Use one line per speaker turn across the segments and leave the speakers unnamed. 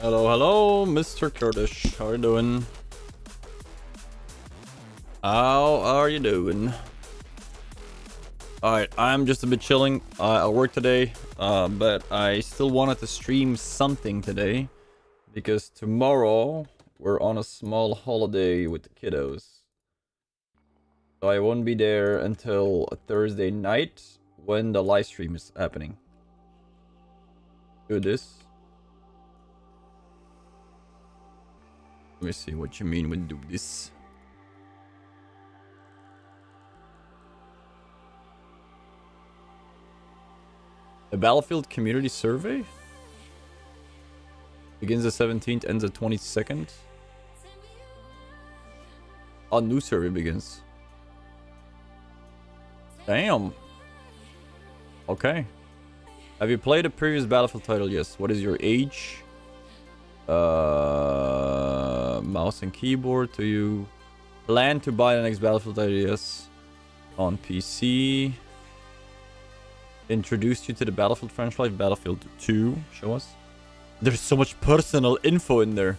Hello, hello, Mr. Kurdish. How are you doing? How are you doing? Alright, I'm just a bit chilling. I work today, but I still wanted to stream something today because tomorrow we're on a small holiday with the kiddos. So I won't be there until Thursday night when the live stream is happening. Do this. Let me see what you mean with do this. A Battlefield community survey? Begins the 17th, ends the 22nd. A new survey begins. Damn. Okay. Have you played a previous Battlefield title? Yes. What is your age? Mouse and keyboard. Do you plan to buy the next Battlefield title? Yes. On PC. Introduced you to the Battlefield franchise. Battlefield 2. Show us. There's so much personal info in there.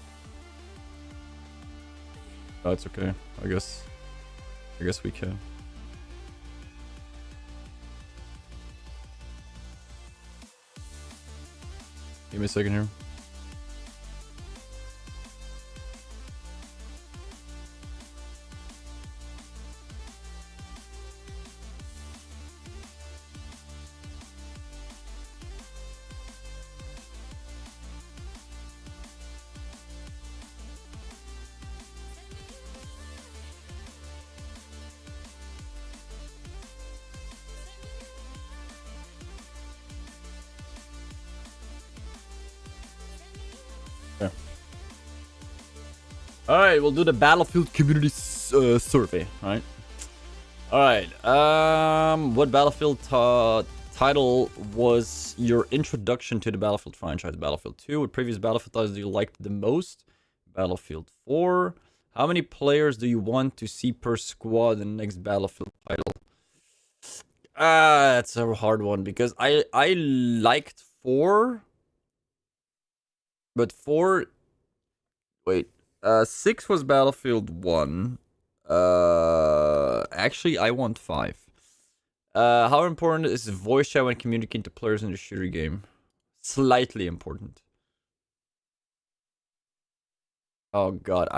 Oh, it's okay. I guess we can. Give me a second here. Alright, we'll do the Battlefield community survey, right? Alright, what Battlefield title was your introduction to the Battlefield franchise? Battlefield 2. What previous Battlefield titles do you like the most? Battlefield 4. How many players do you want to see per squad in the next Battlefield title? That's a hard one because I liked 4. But 4... Wait. 6 was Battlefield 1. Actually, I want 5. How important is voice chat when communicating to players in the shooter game? Slightly important. Oh god,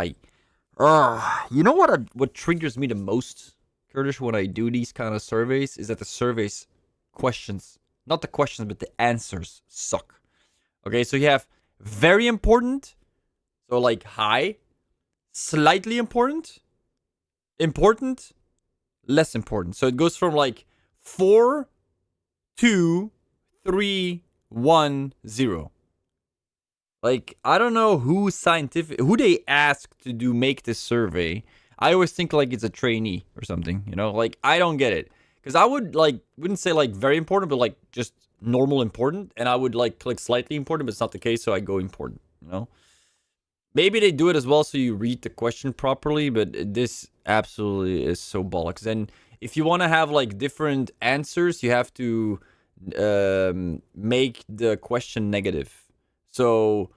you know what triggers me the most, Kurdish, when I do these kind of surveys is that the surveys questions, not the questions, but the answers suck. Okay, so you have very important. So, like, high, slightly important, important, less important. So it goes from, like, 4, 2, 3, 1, 0. Like, I don't know who they asked to make this survey. I always think, like, it's a trainee or something, you know? Like, I don't get it. Because I wouldn't say, like, very important, but, like, just normal important. And I would, like, click slightly important, but it's not the case, so I go important, you know? Maybe they do it as well so you read the question properly, but this absolutely is so bollocks. And if you want to have like different answers, you have to make the question negative. So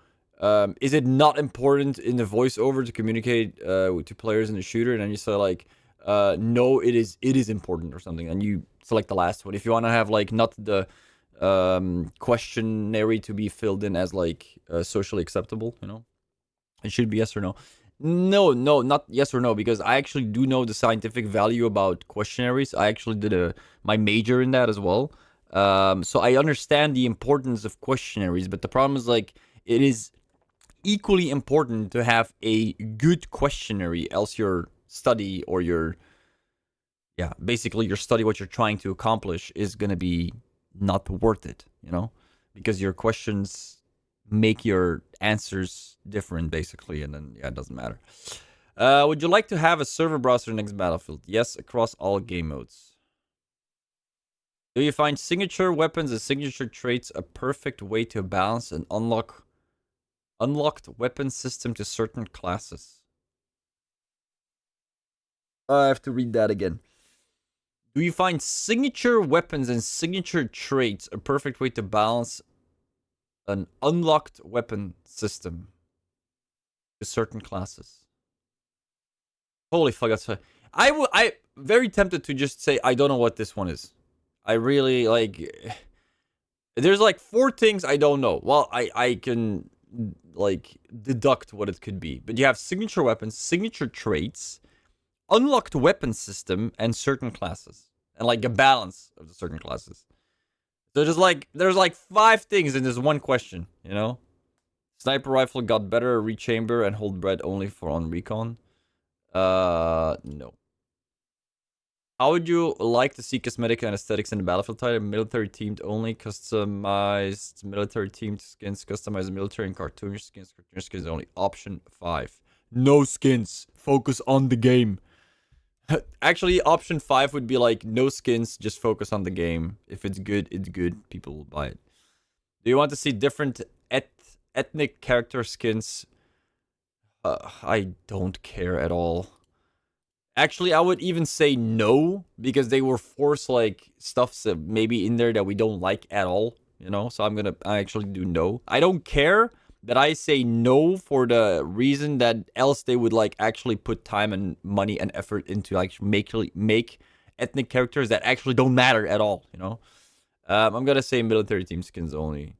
is it not important in the voiceover to communicate to players in the shooter? And then you say like, no, it is important or something. And you select the last one. If you want to have like not the questionnaire to be filled in as like socially acceptable, you know? It should be yes or no. No, not yes or no, because I actually do know the scientific value about questionnaires. I actually did my major in that as well. So I understand the importance of questionnaires, but the problem is like it is equally important to have a good questionnaire, else your study or basically your study, what you're trying to accomplish is gonna be not worth it, you know, because your questions make your answers different basically, and then it doesn't matter. Would you like to have a server browser next Battlefield? Yes, across all game modes. Do you find signature weapons and signature traits a perfect way to balance an unlocked weapon system to certain classes? I have to read that again. Do you find signature weapons and signature traits a perfect way to balance an unlocked weapon system to certain classes. Holy fuck, that's... I very tempted to just say, I don't know what this one is. I really, like... There's like 4 things I don't know. Well, I can, like, deduct what it could be. But you have signature weapons, signature traits, unlocked weapon system, and certain classes. And, like, a balance of the certain classes. So there's like 5 things in this one question, you know? Sniper rifle got better, rechamber, and hold bread only for on recon. No. How would you like to see cosmetic and aesthetics in the Battlefield title? Military themed only, customized military themed skins, customized military and cartoonish skins only. Option 5. No skins. Focus on the game. Actually, option 5 would be like, no skins, just focus on the game. If it's good, it's good. People will buy it. Do you want to see different ethnic character skins? I don't care at all. Actually, I would even say no, because they were forced, like, stuff maybe in there that we don't like at all, you know? So I actually do no. I don't care that I say no for the reason that else they would, like, actually put time and money and effort into, like, make ethnic characters that actually don't matter at all, you know? I'm gonna say military team skins only.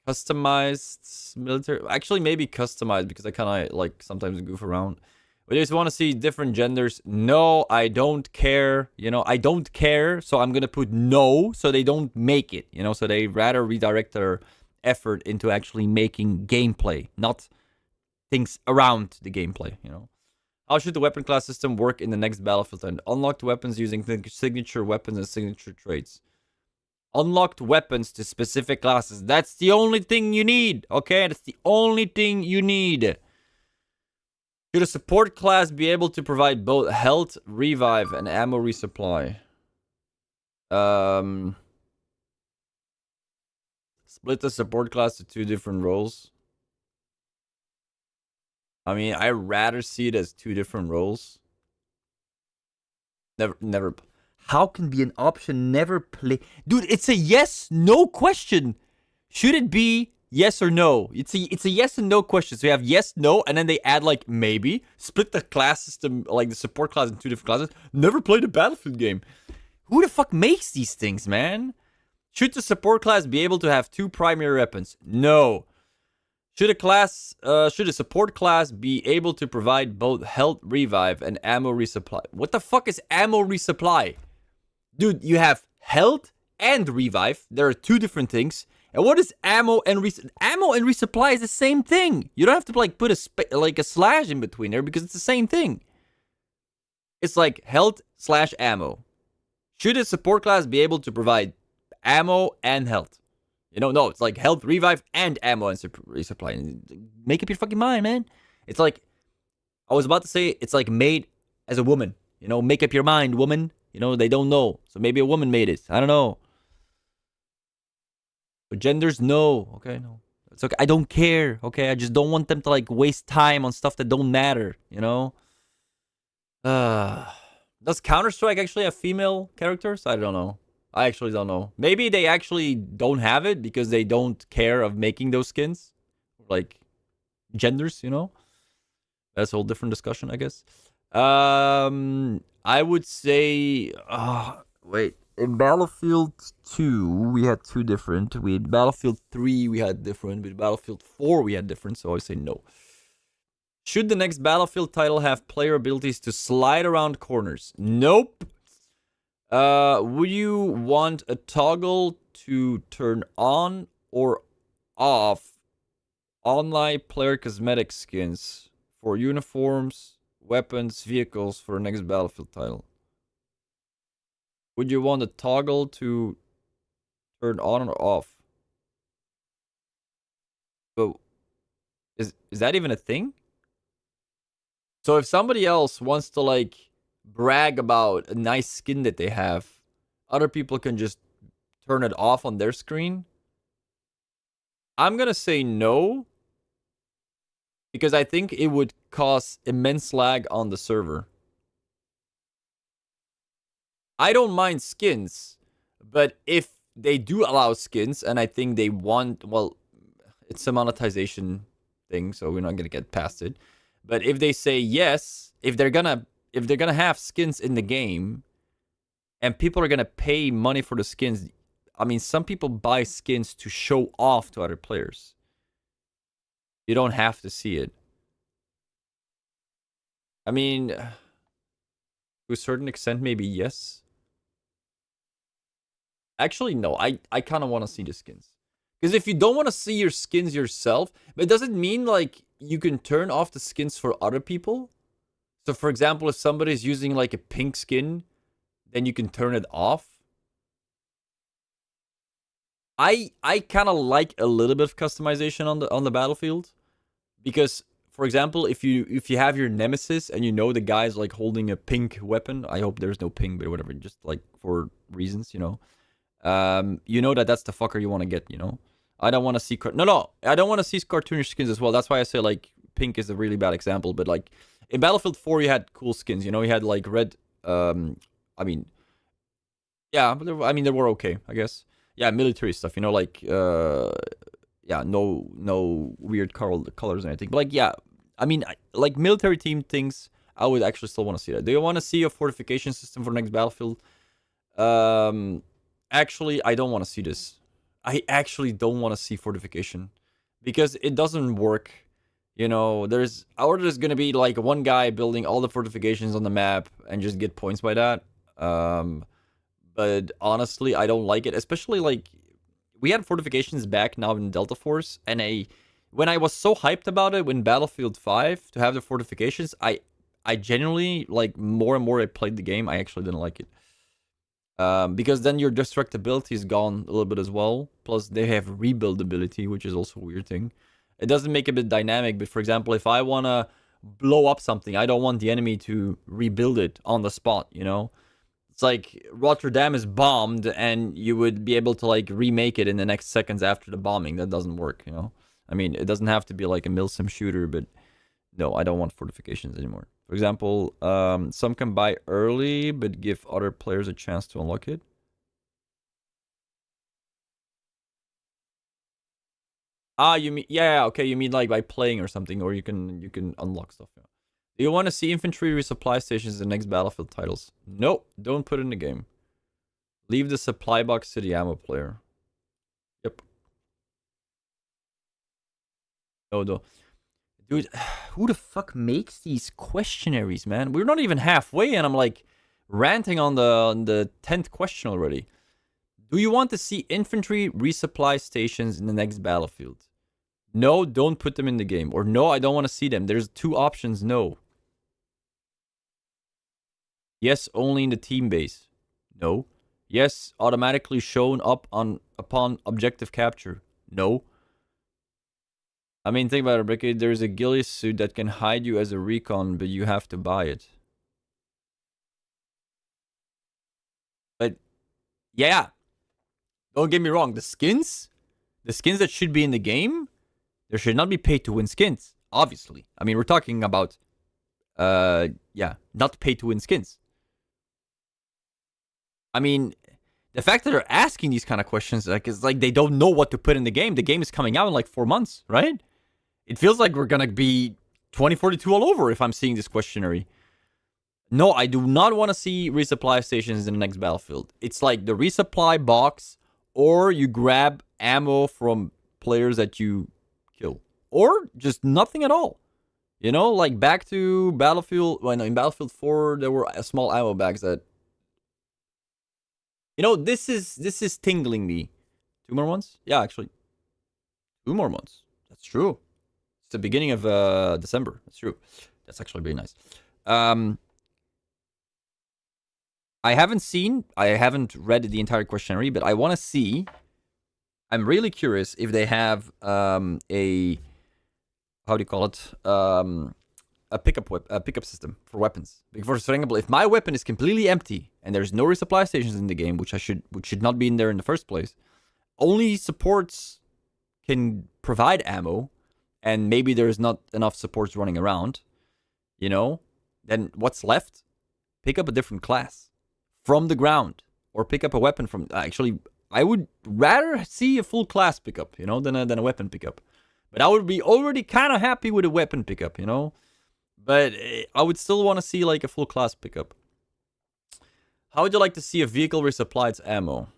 Customized military... Actually, maybe customized, because I kind of, like, sometimes goof around. We just want to see different genders. No, I don't care. You know, I don't care. So I'm going to put no, so they don't make it. You know, so they rather redirect their effort into actually making gameplay, not things around the gameplay, you know. How should the weapon class system work in the next Battlefield? And unlocked weapons using signature weapons and signature traits. Unlocked weapons to specific classes. That's the only thing you need, okay? That's the only thing you need. Should a support class be able to provide both health, revive, and ammo resupply? Split the support class to 2 different roles. I mean, I'd rather see it as 2 different roles. Never. How can be an option never play? Dude, it's a yes, no question. Should it be yes or no? It's a yes and no question. So you have yes, no, and then they add like maybe. Split the class system, like the support class in 2 different classes. Never played a Battlefield game. Who the fuck makes these things, man? Should the support class be able to have 2 primary weapons? No. Should a support class be able to provide both health revive and ammo resupply? What the fuck is ammo resupply? Dude, you have health and revive. There are 2 different things. And what is ammo and resupply is the same thing. You don't have to like put a slash in between there because it's the same thing. It's like health / ammo. Should a support class be able to provide ammo and health? You know, no, it's like health, revive, and ammo and resupply. Make up your fucking mind, man. It's like, I was about to say, it's like made as a woman. You know, make up your mind, woman. You know, they don't know. So maybe a woman made it. I don't know. But genders, no. Okay, no. It's okay. I don't care. Okay, I just don't want them to like waste time on stuff that don't matter. You know. Does Counter-Strike actually have female characters? I don't know. I actually don't know. Maybe they actually don't have it because they don't care of making those skins, like genders. You know. That's a whole different discussion, I guess. I would say, wait. In Battlefield 2, we had 2 different. With Battlefield 3, we had different. With Battlefield 4, we had different. So I say no. Should the next Battlefield title have player abilities to slide around corners? Nope. Would you want a toggle to turn on or off online player cosmetic skins for uniforms, weapons, vehicles for the next Battlefield title? Would you want a toggle to turn on or off? But is that even a thing? So if somebody else wants to like brag about a nice skin that they have, other people can just turn it off on their screen? I'm gonna say no, because I think it would cause immense lag on the server. I don't mind skins, but if they do allow skins, and I think they want, well, it's a monetization thing, so we're not gonna get past it. But if they say yes, if they're gonna have skins in the game, and people are gonna pay money for the skins, I mean, some people buy skins to show off to other players. You don't have to see it. I mean, to a certain extent, maybe yes. Actually, no. I kind of want to see the skins. Because if you don't want to see your skins yourself, but it doesn't mean like you can turn off the skins for other people. So for example, if somebody's using like a pink skin, then you can turn it off. I kind of like a little bit of customization on the battlefield. Because for example, if you have your nemesis and you know the guy's like holding a pink weapon, I hope there's no pink, but whatever, just like for reasons, you know that's the fucker you want to get, you know. I don't want to see I don't want to see cartoonish skins as well. That's why I say like pink is a really bad example, but like in Battlefield 4 you had cool skins, you know. You had like red, I mean, yeah, but they were okay, I guess. Yeah, military stuff, you know, like yeah, no weird colors or anything, but like, yeah, I mean, like military team things, I would actually still want to see that. Do you want to see a fortification system for the next Battlefield? Actually, I don't want to see this. I actually don't want to see fortification because it doesn't work. You know, there's gonna be like one guy building all the fortifications on the map and just get points by that. But honestly, I don't like it. Especially like we had fortifications back now in Delta Force, and when I was so hyped about it in Battlefield 5 to have the fortifications, I genuinely, like, more and more I played the game, I actually didn't like it. Because then your destructibility is gone a little bit as well. Plus, they have rebuild ability, which is also a weird thing. It doesn't make it a bit dynamic, but for example, if I want to blow up something, I don't want the enemy to rebuild it on the spot, you know? It's like Rotterdam is bombed, and you would be able to, like, remake it in the next seconds after the bombing. That doesn't work, you know? I mean, it doesn't have to be like a milsim shooter, but no, I don't want fortifications anymore. For example, some can buy early, but give other players a chance to unlock it. Ah, you mean, yeah, okay, you mean like by playing or something, or you can unlock stuff. Yeah. Do you want to see infantry resupply stations in the next Battlefield titles? No, don't put it in the game. Leave the supply box to the ammo player. Yep. No. Dude, who the fuck makes these questionnaires, man? We're not even halfway, and I'm like ranting on the 10th question already. Do you want to see infantry resupply stations in the next Battlefield? No, don't put them in the game. Or no, I don't want to see them. There's two options, no. Yes, only in the team base. No. Yes, automatically shown up upon objective capture. No. I mean, think about it, Brekk1e. There's a ghillie suit that can hide you as a recon, but you have to buy it. But, yeah. Don't get me wrong. The skins that should be in the game, there should not be pay-to-win skins, obviously. I mean, we're talking about, yeah, not pay-to-win skins. I mean, the fact that they're asking these kind of questions, like, is like they don't know what to put in the game. The game is coming out in like 4 months, right? It feels like we're gonna be 2042 all over if I'm seeing this questionnaire. No, I do not want to see resupply stations in the next Battlefield. It's like the resupply box, or you grab ammo from players that you kill, or just nothing at all. You know, like back to Battlefield. Well, no, in Battlefield 4, there were small ammo bags that. You know, this is tingling me. 2 more months? Yeah, actually, 2 more months. That's true. It's the beginning of December. That's true. That's actually very nice. I haven't read the entire questionnaire, but I want to see. I'm really curious if they have a, how do you call it? A pickup system for weapons. For example, if my weapon is completely empty and there's no resupply stations in the game, which should not be in there in the first place, only supports can provide ammo, and maybe there's not enough supports running around, you know, then what's left? Pick up a different class from the ground, or pick up a weapon from. Actually, I would rather see a full class pickup, you know, than a weapon pickup. But I would be already kind of happy with a weapon pickup, you know? But I would still want to see like a full class pickup. How would you like to see a vehicle resupply its ammo?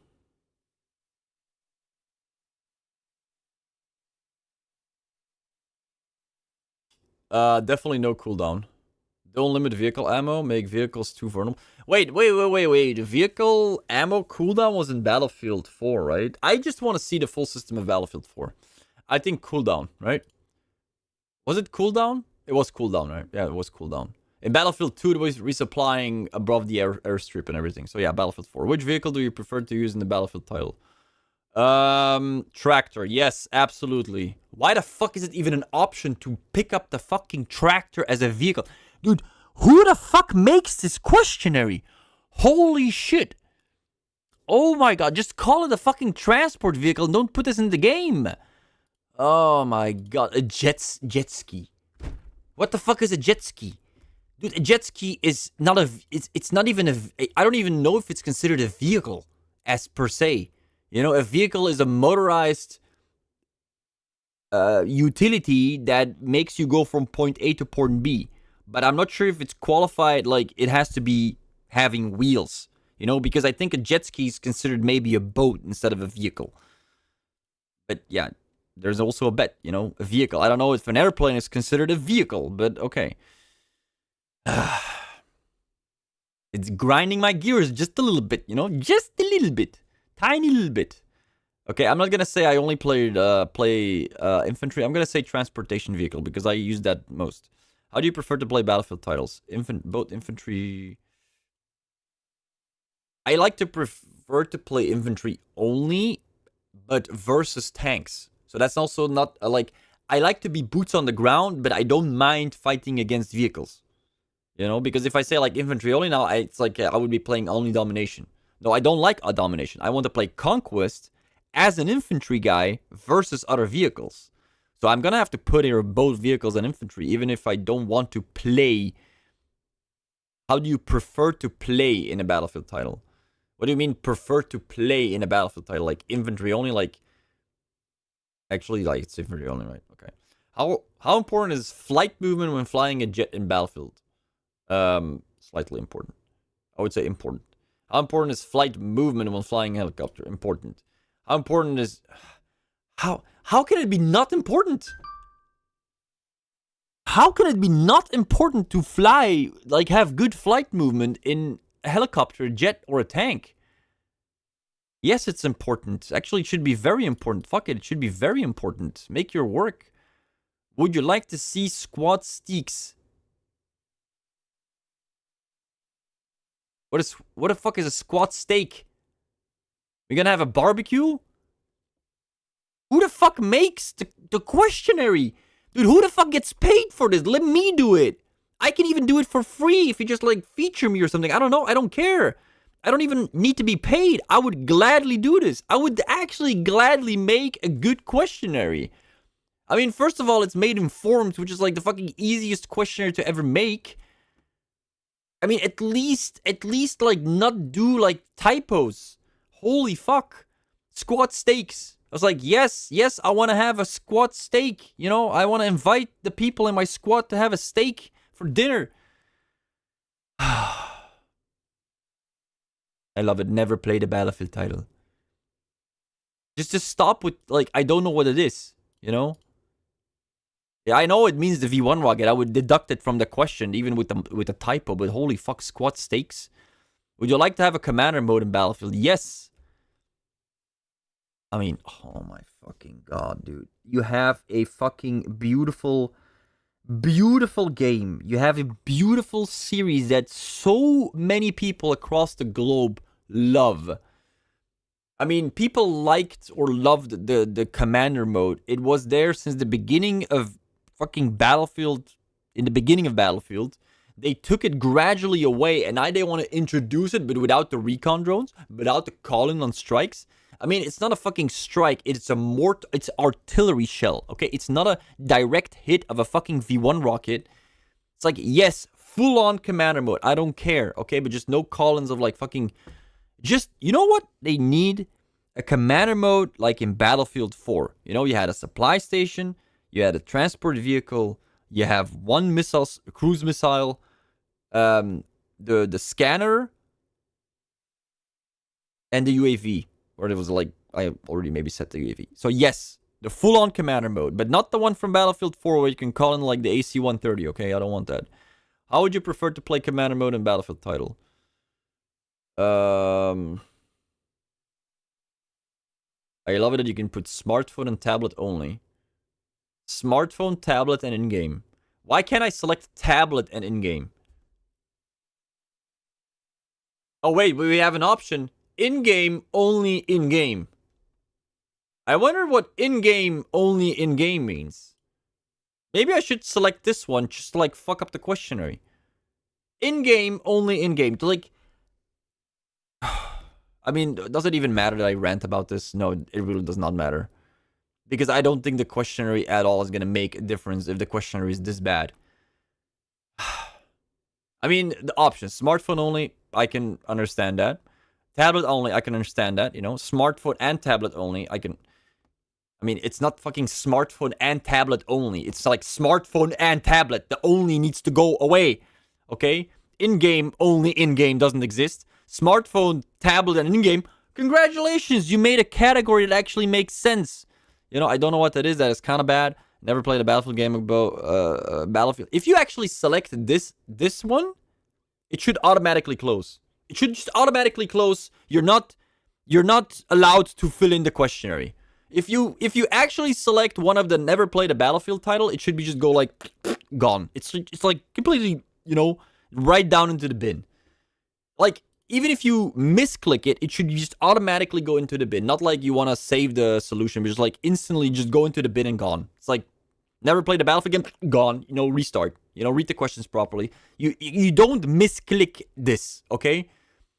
Definitely no cooldown. Don't limit vehicle ammo, make vehicles too vulnerable. Wait. Vehicle ammo cooldown was in Battlefield 4, right? I just want to see the full system of Battlefield 4. I think cooldown, right? Was it cooldown? It was cooldown, right? Yeah, it was cooldown. In Battlefield 2, it was resupplying above the airstrip and everything. So yeah, Battlefield 4. Which vehicle do you prefer to use in the Battlefield title? Tractor. Yes, absolutely. Why the fuck is it even an option to pick up the fucking tractor as a vehicle? Dude, who the fuck makes this questionary? Holy shit. Oh my god, just call it a fucking transport vehicle and don't put this in the game. Oh my god, a jet ski. What the fuck is a jet ski? Dude, a jet ski is not a... It's not even a... I don't even know if it's considered a vehicle as per se. You know, a vehicle is a motorized utility that makes you go from point A to point B. But I'm not sure if it's qualified, like, it has to be having wheels. You know, because I think a jet ski is considered maybe a boat instead of a vehicle. But yeah, there's also a bet, you know, a vehicle. I don't know if an airplane is considered a vehicle, but okay. It's grinding my gears just a little bit, you know, just a little bit. Tiny little bit. Okay, I'm not gonna say I only play infantry. I'm gonna say transportation vehicle because I use that most. How do you prefer to play Battlefield titles? Both infantry. I like to prefer to play infantry only, but versus tanks. So that's also not like I like to be boots on the ground, but I don't mind fighting against vehicles. You know, because if I say like infantry only now, it's like I would be playing only domination. No, I don't like a domination. I want to play conquest as an infantry guy versus other vehicles. So I'm going to have to put here both vehicles and infantry, even if I don't want to play. How do you prefer to play in a Battlefield title? What do you mean prefer to play in a Battlefield title? Like infantry only? Like, actually, like it's infantry only, right? Okay. How important is flight movement when flying a jet in Battlefield? Slightly important. I would say important. How important is flight movement when flying a helicopter? Important. How important is... How can it be not important? How can it be not important to fly, like have good flight movement in a helicopter, a jet, or a tank? Yes, it's important. Actually, it should be very important. Fuck it, it should be very important. Make your work. Would you like to see squad steaks? What the fuck is a squat steak? We gonna have a barbecue? Who the fuck makes the questionary? Dude, who the fuck gets paid for this? Let me do it. I can even do it for free if you just like feature me or something. I don't know. I don't care. I don't even need to be paid. I would gladly do this. I would actually gladly make a good questionary. I mean, first of all, it's made in Forms, which is like the fucking easiest questionnaire to ever make. I mean, at least, like, not do, like, typos. Holy fuck. Squat steaks. I was like, yes, I want to have a squat steak. You know, I want to invite the people in my squad to have a steak for dinner. I love it. Never played a Battlefield title. Just stop with, like, I don't know what it is, you know? Yeah, I know it means the V1 rocket. I would deduct it from the question, even with the typo. But holy fuck, squat steaks. Would you like to have a commander mode in Battlefield? Yes. I mean, oh my fucking god, dude. You have a fucking beautiful, beautiful game. You have a beautiful series that so many people across the globe love. I mean, people liked or loved the commander mode. It was there since the beginning of fucking Battlefield. In the beginning of Battlefield, they took it gradually away, and now they want to introduce it, but without the recon drones, without the calling on strikes. I mean, it's not a fucking strike. It's it's artillery shell. Okay, it's not a direct hit of a fucking V1 rocket. It's like, yes, full on commander mode. I don't care. Okay, but just no call-ins of like fucking. Just, you know what? They need a commander mode like in Battlefield 4. You know, you had a supply station. you had a transport vehicle, you have one missile, cruise missile, the scanner, and the UAV. Or it was like, I already maybe set the UAV. So yes, the full-on commander mode, but not the one from Battlefield 4 where you can call in like the AC-130, okay? I don't want that. How would you prefer to play commander mode in Battlefield title? I love it that you can put smartphone and tablet only. Smartphone, tablet, and in-game. Why can't I select tablet and in-game? Oh wait, we have an option. In-game, only in-game. I wonder what in-game, only in-game means. Maybe I should select this one just to like fuck up the questionnaire. In-game, only in-game. To like... I mean, does it even matter that I rant about this? No, it really does not matter. Because I don't think the questionnaire at all is going to make a difference if the questionnaire is this bad. I mean, the options. Smartphone only, I can understand that. Tablet only, I can understand that, you know. Smartphone and tablet only, I can... I mean, it's not fucking smartphone and tablet only. It's like smartphone and tablet. The only needs to go away. Okay? In-game, only in-game doesn't exist. Smartphone, tablet, and in-game. Congratulations! You made a category that actually makes sense. You know, I don't know what that is. That is kind of bad. Never played a Battlefield game about Battlefield. If you actually select this one, it should automatically close. It should just automatically close. You're not allowed to fill in the questionnaire. If you actually select one of the never played a Battlefield title, it should be just go like gone. It's like completely, you know, right down into the bin. Like even if you misclick it, it should just automatically go into the bin. Not like you want to save the solution, but just like instantly just go into the bin and gone. It's like never played a Battlefield game, gone. You know, restart. You know, read the questions properly. You don't misclick this, okay?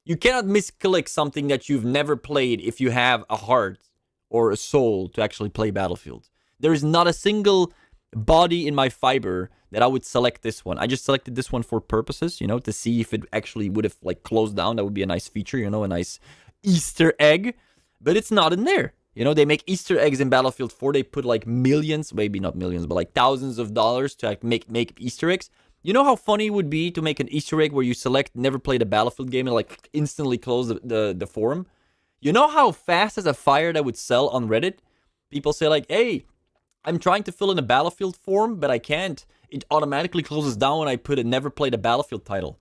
You cannot misclick something that you've never played if you have a heart or a soul to actually play Battlefield. There is not a single body in my fiber that I would select this one. I just selected this one for purposes, you know, to see if it actually would have like closed down. That would be a nice feature, you know, a nice Easter egg. But it's not in there. You know, they make Easter eggs in Battlefield 4. They put like millions, maybe not millions, but like thousands of dollars to like make Easter eggs. You know how funny it would be to make an Easter egg where you select never played a Battlefield game and like instantly close the forum? You know how fast as a fire that would sell on Reddit? People say like, hey, I'm trying to fill in a Battlefield form, but I can't. It automatically closes down when I put a never played a Battlefield title.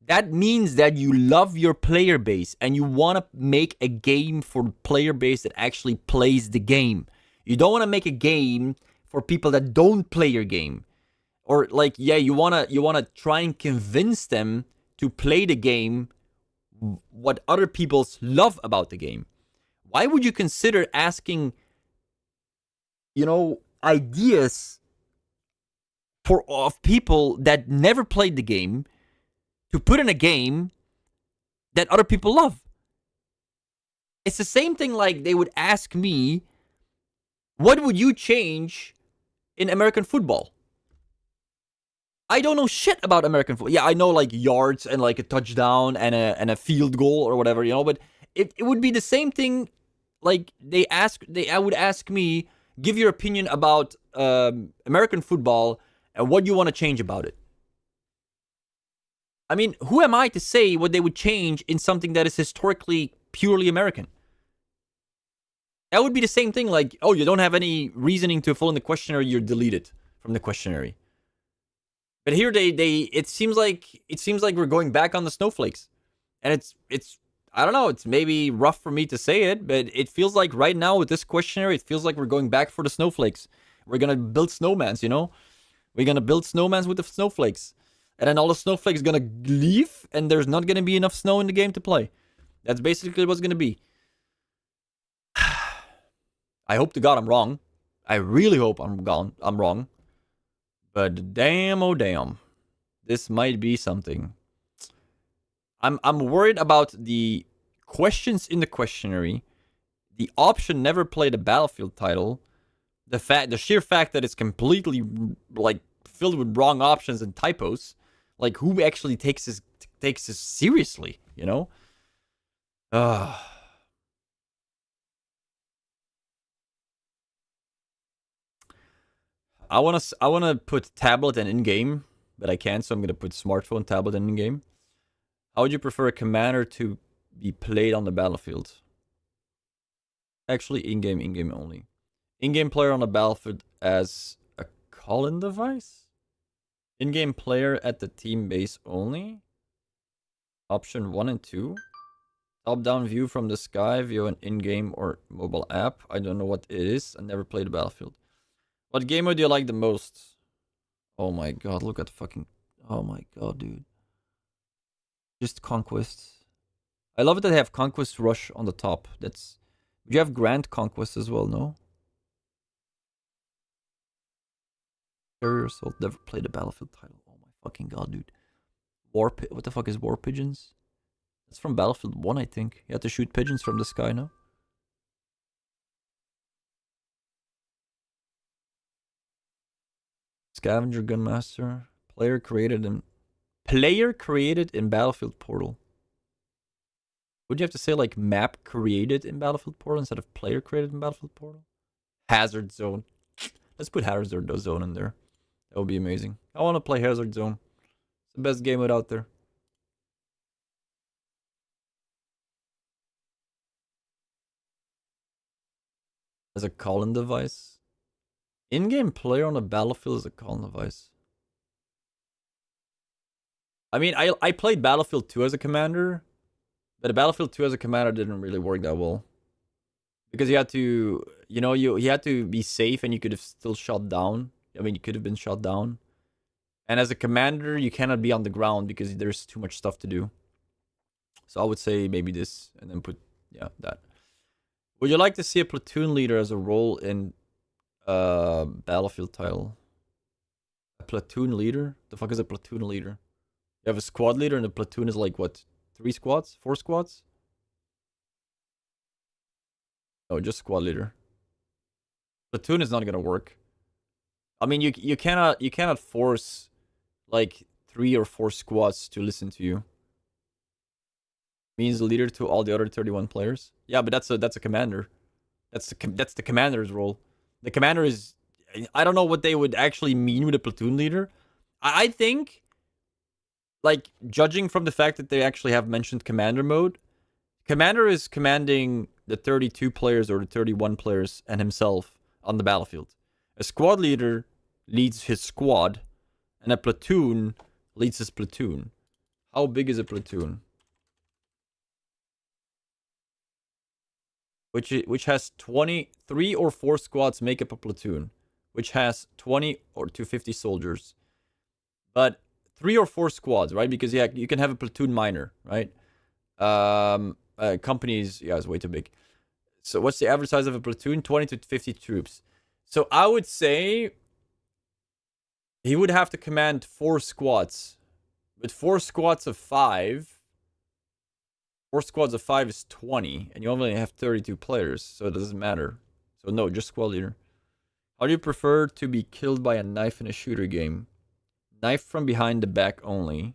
That means that you love your player base and you want to make a game for the player base that actually plays the game. You don't want to make a game for people that don't play your game. Or like, yeah, you wanna try and convince them to play the game what other people love about the game. Why would you consider asking, you know, ideas of people that never played the game to put in a game that other people love? It's the same thing like they would ask me, what would you change in American football? I don't know shit about American football. Yeah, I know like yards and like a touchdown and a field goal or whatever, you know, but it would be the same thing. Like I would ask me, give your opinion about American football and what you want to change about it. I mean, who am I to say what they would change in something that is historically purely American? That would be the same thing like, oh, you don't have any reasoning to fill in the questionnaire, you're deleted from the questionnaire. But here it seems like we're going back on the snowflakes. And it's I don't know, it's maybe rough for me to say it, but it feels like right now with this questionnaire, it feels like we're going back for the snowflakes. We're going to build snowmans, you know? We're going to build snowmans with the snowflakes. And then all the snowflakes going to leave and there's not going to be enough snow in the game to play. That's basically what's going to be. I hope to God I'm wrong. I really hope I'm wrong. But damn, oh damn, this might be something. I'm worried about the questions in the questionnaire, the option never played a Battlefield title, the sheer fact that it's completely like filled with wrong options and typos. Like who actually takes this seriously? You know. I wanna put tablet and in-game, but I can't, so I'm gonna put smartphone, tablet, and in-game. How would you prefer a commander to be played on the battlefield? Actually, in-game only. In-game player on the battlefield as a call-in device? In-game player at the team base only? Option 1 and 2. Top-down view from the sky via an in-game or mobile app. I don't know what it is. I never played the battlefield. What game mode do you like the most? Oh my god, look at the fucking... Oh my god, dude. Just Conquest. I love it that they have Conquest Rush on the top. That's... Would you have Grand Conquest as well, no? Carrier Assault, never played a Battlefield title. Oh my fucking god, dude. What the fuck is War Pigeons? That's from Battlefield 1, I think. You had to shoot pigeons from the sky, no? Scavenger Gunmaster. Player created in Battlefield Portal. Would you have to say like map created in Battlefield Portal instead of player created in Battlefield Portal? Hazard Zone. Let's put Hazard Zone in there. That would be amazing. I want to play Hazard Zone. It's the best game mode out there. As a call-in device? In-game player on a battlefield is a call-in device. I mean, I played Battlefield 2 as a commander, but Battlefield 2 as a commander didn't really work that well. Because you had to, you know, you had to be safe and you could have still shot down. I mean, you could have been shot down. And as a commander, you cannot be on the ground because there's too much stuff to do. So I would say maybe this and then put, yeah, that. Would you like to see a platoon leader as a role in Battlefield title? A platoon leader? The fuck is a platoon leader? You have a squad leader and the platoon is like what? 3 squads? 4 squads? No, just squad leader. Platoon is not gonna work. I mean, you cannot force like 3 or 4 squads to listen to you. Means leader to all the other 31 players. Yeah, but that's a commander. That's the commander's role. The commander is... I don't know what they would actually mean with a platoon leader. I think, like, judging from the fact that they actually have mentioned commander mode, commander is commanding the 32 players or the 31 players and himself on the battlefield. A squad leader leads his squad, and a platoon leads his platoon. How big is a platoon? Which has 23 or 4 squads make up a platoon, which has 20 or to 50 soldiers. But 3 or 4 squads, right? Because yeah, you can have a platoon minor, right? Companies, yeah, it's way too big. So what's the average size of a platoon? 20 to 50 troops. So I would say he would have to command 4 squads. With 4 squads of 5, 4 squads of 5 is 20, and you only have 32 players, so it doesn't matter. So no, just squad leader. How do you prefer to be killed by a knife in a shooter game? Knife from behind the back only.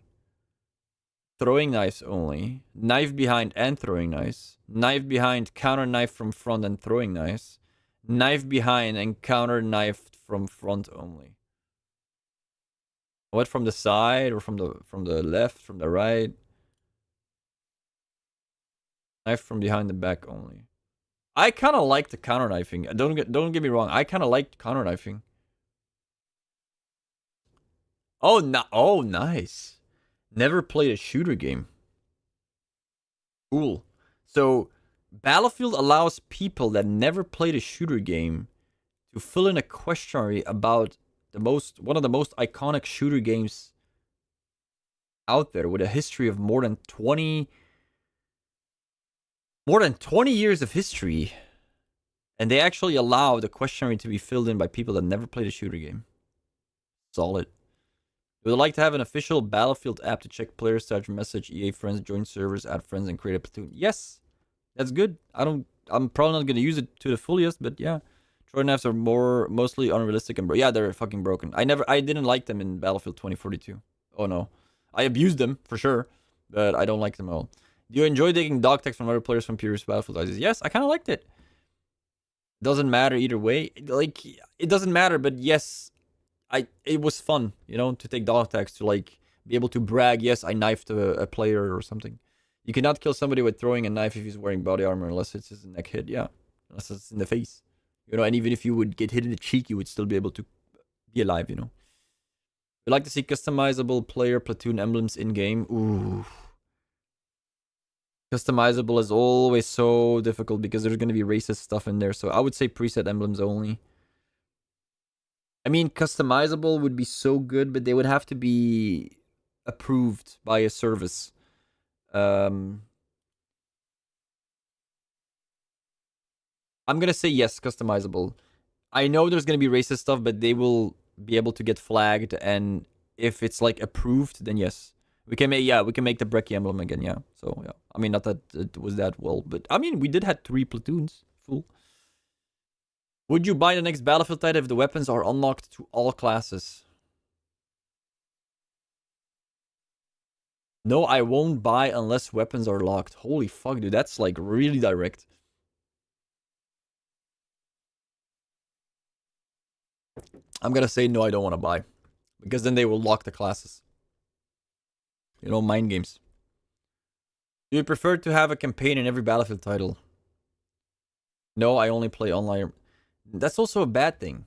Throwing knives only. Knife behind and throwing knives. Knife behind, counter knife from front and throwing knives. Knife behind and counter knife from front only. What, from the side or from the left, from the right? Knife from behind the back only. I kind of like the counter knifing. Don't get me wrong. I kind of like counter knifing. Oh, oh, nice. Never played a shooter game. Cool. So, Battlefield allows people that never played a shooter game to fill in a questionnaire about one of the most iconic shooter games out there with a history of more than 20 years of history. And they actually allow the questionnaire to be filled in by people that never played a shooter game. Solid. We would like to have an official Battlefield app to check player stats, message EA friends, join servers, add friends, and create a platoon. Yes, that's good. I'm probably not going to use it to the fullest, but yeah. Troy knives are mostly unrealistic and yeah, they're fucking broken. I didn't like them in Battlefield 2042. Oh no. I abused them, for sure, but I don't like them at all. Do you enjoy taking dog tags from other players from previous Battlefield IDs? Yes, I kind of liked it. Doesn't matter either way. Like, it doesn't matter, but yes, it was fun, you know, to take dog tags, to like be able to brag, yes, I knifed a player or something. You cannot kill somebody with throwing a knife if he's wearing body armor unless it's his neck hit, yeah. Unless it's in the face. You know, and even if you would get hit in the cheek, you would still be able to be alive, you know. We like to see customizable player platoon emblems in-game. Ooh. Customizable is always so difficult because there's going to be racist stuff in there. So I would say preset emblems only. I mean, customizable would be so good, but they would have to be approved by a service. I'm going to say yes, customizable. I know there's going to be racist stuff, but they will be able to get flagged. And if it's like approved, then yes. We can make the Brekk1e emblem again, yeah. So, yeah. I mean, not that it was that well, but I mean, we did have 3 platoons. Fool. Would you buy the next Battlefield title if the weapons are unlocked to all classes? No, I won't buy unless weapons are locked. Holy fuck, dude. That's like really direct. I'm gonna say no, I don't want to buy. Because then they will lock the classes. You know, mind games. Do you prefer to have a campaign in every Battlefield title? No, I only play online. That's also a bad thing.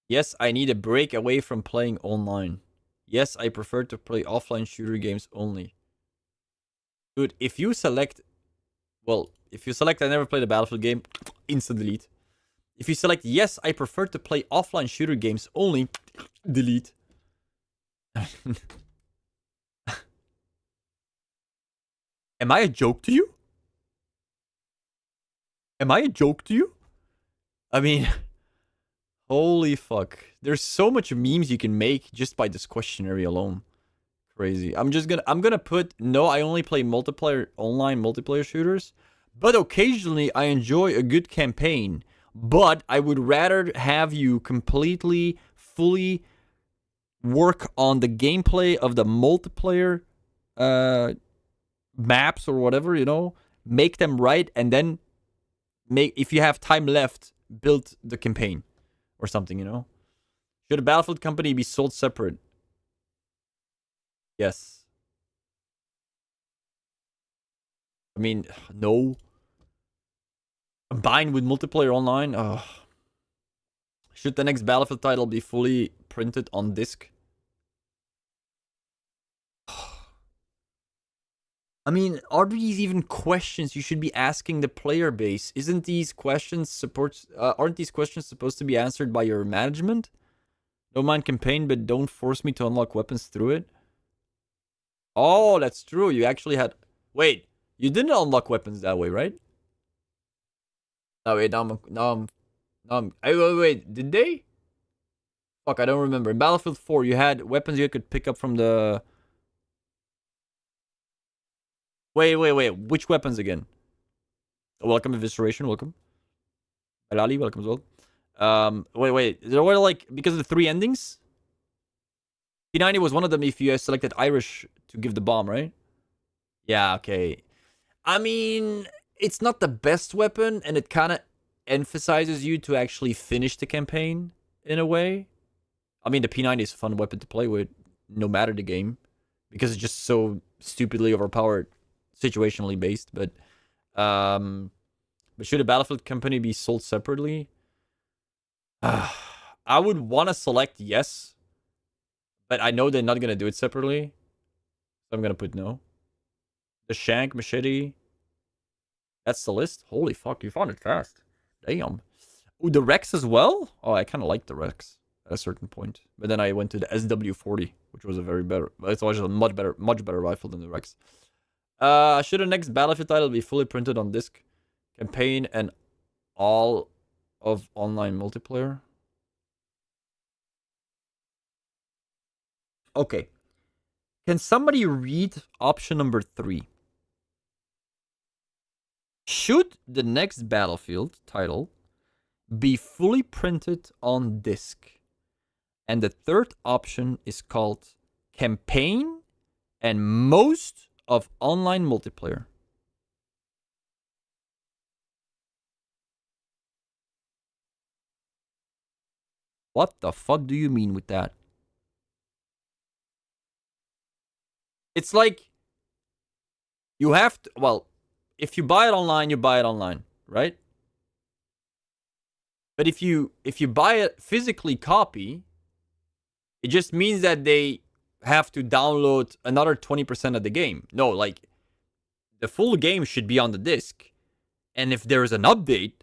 Yes, I need a break away from playing online. Yes, I prefer to play offline shooter games only. Dude, if you select... Well, if you select I never played a Battlefield game, instant delete. If you select yes, I prefer to play offline shooter games only, delete. Am I a joke to you? Am I a joke to you? I mean, holy fuck. There's so much memes you can make just by this questionnaire alone. Crazy. I'm gonna put no, I only play multiplayer online multiplayer shooters, but occasionally I enjoy a good campaign. But I would rather have you completely, fully work on the gameplay of the multiplayer maps or whatever, you know, make them right, and then if you have time left, build the campaign or something, you know. Should a Battlefield company be sold separate? Yes. I mean, no. Combined with multiplayer online? Ugh. Should the next Battlefield title be fully printed on disc? I mean, are these even questions you should be asking the player base? Isn't these questions aren't these questions supposed to be answered by your management? Don't mind campaign, but don't force me to unlock weapons through it. Oh, that's true. You actually had... Wait, you didn't unlock weapons that way, right? No, wait, wait, did they? Fuck, I don't remember. In Battlefield 4, you had weapons you could pick up from the... Wait. Which weapons again? Oh, welcome, Evisceration. Welcome. Alali, welcome as well. Wait. There were like... Because of the 3 endings? P90 was one of them if you selected Irish to give the bomb, right? Yeah, okay. I mean, it's not the best weapon, and it kind of emphasizes you to actually finish the campaign in a way. I mean, the P90 is a fun weapon to play with, no matter the game, because it's just so stupidly overpowered, situationally based. But should a Battlefield company be sold separately? I would want to select yes, but I know they're not gonna do it separately, so I'm gonna put no. The Shank Machete. That's the list? Holy fuck, you found it fast. Damn. Ooh, the Rex as well? Oh, I kind of like the Rex at a certain point. But then I went to the SW40, which was a very better... It's always a much better rifle than the Rex. Should the next Battlefield title be fully printed on disc? Campaign and all of online multiplayer? Okay. Can somebody read option number 3? Should the next Battlefield title be fully printed on disc? And the third option is called campaign and most of online multiplayer. What the fuck do you mean with that? It's like you have to, well, if you buy it online, you buy it online, right? But if you buy a physically copy, it just means that they have to download another 20% of the game. No, like the full game should be on the disc. And if there's an update,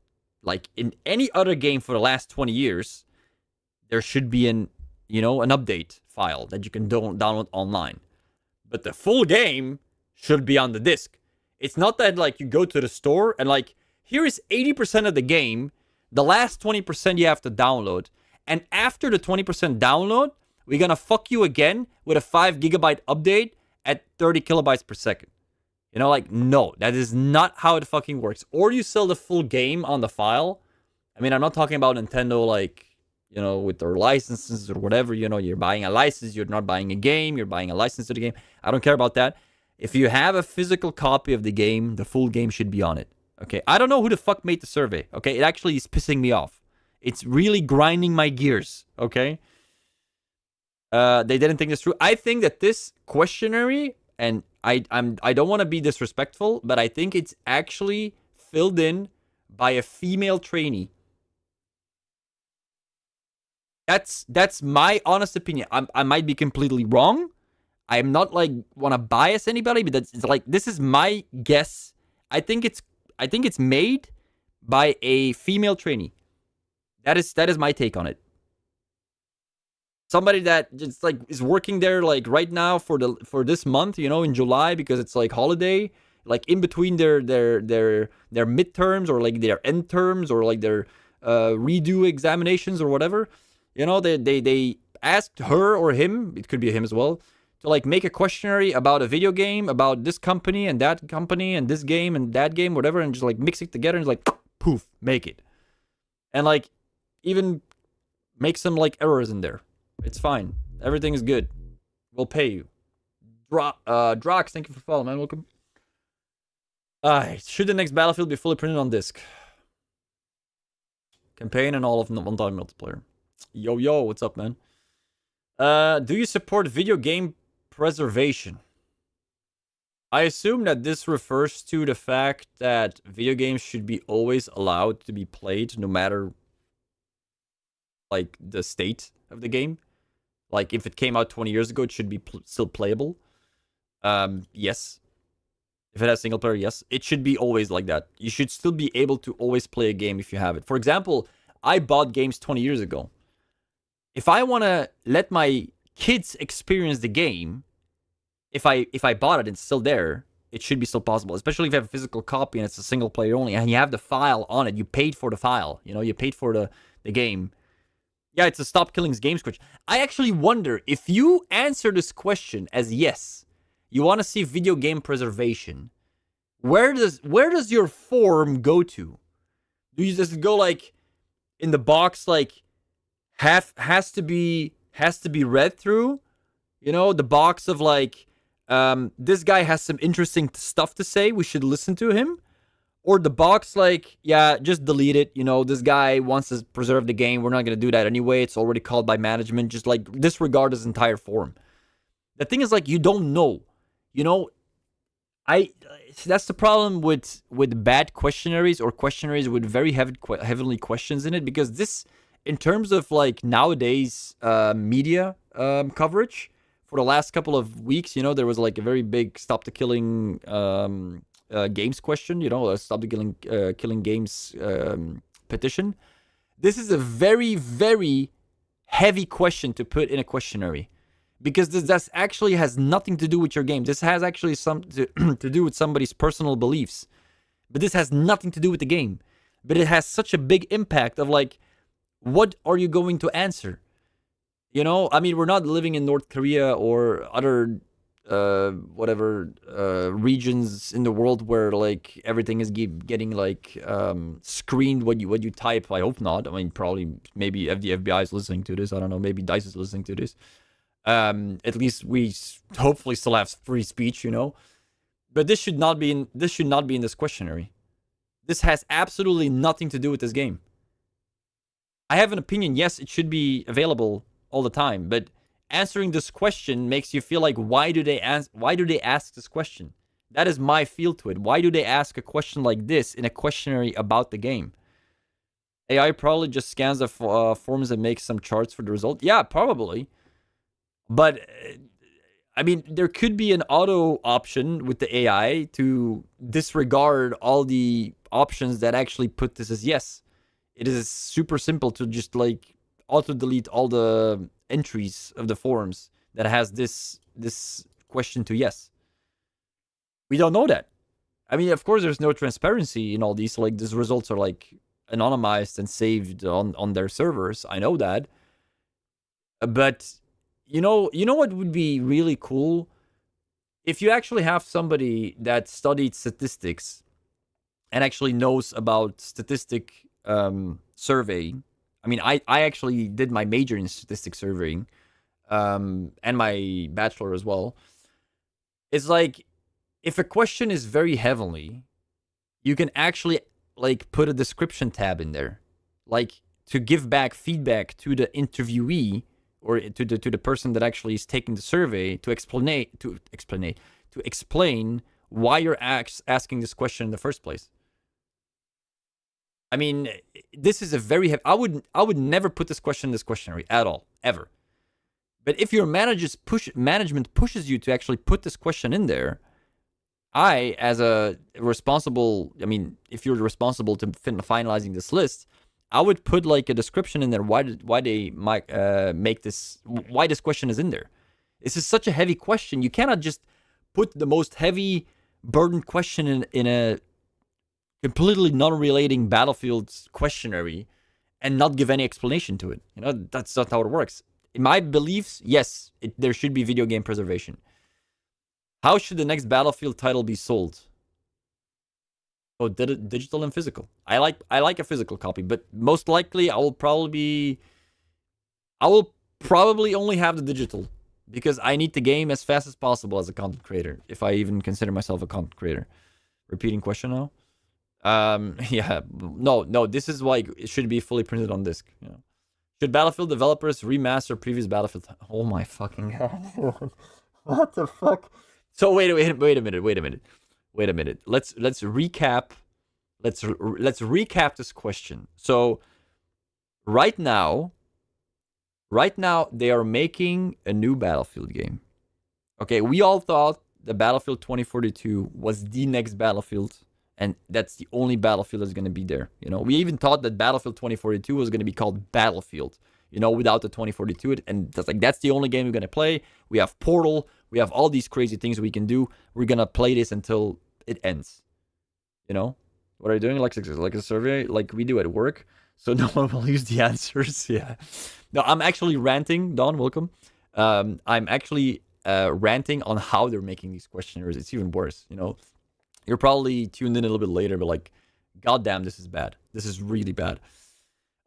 like in any other game for the last 20 years, there should be an update file that you can download online. But the full game should be on the disc. It's not that like you go to the store and like, here is 80% of the game. The last 20% you have to download. And after the 20% download, we're going to fuck you again with a 5 gigabyte update at 30 kilobytes per second. You know, like, no, that is not how it fucking works. Or you sell the full game on the file. I mean, I'm not talking about Nintendo, like, you know, with their licenses or whatever. You know, you're buying a license. You're not buying a game. You're buying a license to the game. I don't care about that. If you have a physical copy of the game, the full game should be on it. Okay, I don't know who the fuck made the survey. Okay, it actually is pissing me off. It's really grinding my gears. Okay, they didn't think this through. I think that this questionnaire, and I don't want to be disrespectful, but I think it's actually filled in by a female trainee. That's my honest opinion. I might be completely wrong. I'm not like want to bias anybody, but it's like this is my guess. I think it's made by a female trainee. That is my take on it. Somebody that just like is working there like right now for this month, you know, in July, because it's like holiday, like in between their midterms or like their end terms or like their redo examinations or whatever. You know, they asked her or him, it could be him as well, to like make a questionnaire about a video game, about this company and that company and this game and that game, whatever, and just like mix it together and just like poof, make it. And like even make some like errors in there. It's fine. Everything is good. We'll pay you. Drox, thank you for following, man. Welcome. Should the next Battlefield be fully printed on disc? Campaign and all of one-time multiplayer. Yo, what's up, man? Do you support video game preservation? I assume that this refers to the fact that video games should be always allowed to be played no matter like the state of the game. Like if it came out 20 years ago, it should be still playable. Yes. If it has single player, yes. It should be always like that. You should still be able to always play a game if you have it. For example, I bought games 20 years ago. If I want to let my kids experience the game, if I bought it and it's still there, it should be still possible. Especially if you have a physical copy and it's a single player only, and you have the file on it. You paid for the file. You know, you paid for the game. Yeah, it's a Stop Killing Games question. I actually wonder if you answer this question as yes, you want to see video game preservation. Where does your form go to? Do you just go like in the box like has to be read through? You know, the box of like this guy has some interesting stuff to say. We should listen to him. Or the box like, yeah, just delete it. You know, this guy wants to preserve the game. We're not going to do that anyway. It's already called by management. Just like disregard his entire form. The thing is like, you don't know. You know, that's the problem with bad questionnaires or questionnaires with very heavily questions in it. Because this, in terms of like nowadays media coverage, for the last couple of weeks, you know, there was like a very big Stop the Killing games question, you know, Stop the Killing Games petition. This is a very, very heavy question to put in a questionnaire, because this actually has nothing to do with your game. This has actually something to do with somebody's personal beliefs, but this has nothing to do with the game. But it has such a big impact of like, what are you going to answer? You know, I mean, we're not living in North Korea or other regions in the world where like everything is getting like screened what you type. I hope not. I mean, probably maybe the FBI is listening to this. I don't know. Maybe DICE is listening to this. At least we hopefully still have free speech, you know. But this should not be in this questionnaire. This has absolutely nothing to do with this game. I have an opinion. Yes, it should be available all the time, but answering this question makes you feel like, why do they ask this question? That is my feel to it. Why do they ask a question like this in a questionnaire about the game? AI probably just scans the forms and makes some charts for the result. Yeah, probably. But I mean, there could be an auto option with the AI to disregard all the options that actually put this as yes. It is super simple to just like auto delete all the entries of the forums that has this question to yes. We don't know that. I mean, of course, there's no transparency in all these. Like, these results are like anonymized and saved on their servers. I know that, but you know what would be really cool if you actually have somebody that studied statistics and actually knows about statistic surveying. I mean, I actually did my major in statistics surveying, and my bachelor as well. It's like, if a question is very heavily, you can actually like put a description tab in there, like to give back feedback to the interviewee or to the person that actually is taking the survey to explain why you're asking this question in the first place. I mean, this is a very I would never put this question in this questionnaire at all, ever. But if your management pushes you to actually put this question in there, I, as a responsible, I mean, if you're responsible to finalizing this list, I would put like a description in there why they might make this, why this question is in there. This is such a heavy question. You cannot just put the most heavy burden question in a completely non-relating Battlefield questionnaire and not give any explanation to it. You know, that's not how it works. In my beliefs, yes, there should be video game preservation. How should the next Battlefield title be sold? Oh, digital and physical. I like a physical copy, but most likely I will probably only have the digital because I need the game as fast as possible as a content creator, if I even consider myself a content creator. Repeating question now. Yeah, no, this is why it should be fully printed on disc. You know. Should Battlefield developers remaster previous Battlefield? Oh my fucking god! What the fuck? So wait a minute. Let's recap. Let's recap this question. So right now they are making a new Battlefield game. Okay, we all thought the Battlefield 2042 was the next Battlefield, and that's the only Battlefield that's going to be there. You know, we even thought that Battlefield 2042 was going to be called Battlefield, you know, without the 2042. And that's the only game we're going to play. We have Portal. We have all these crazy things we can do. We're going to play this until it ends. You know, what are you doing? Like a survey, like we do at work. So no one will use the answers. Yeah. No, I'm actually ranting. Don, welcome. I'm actually ranting on how they're making these questionnaires. It's even worse, you know. You're probably tuned in a little bit later, but like, goddamn, this is bad. This is really bad.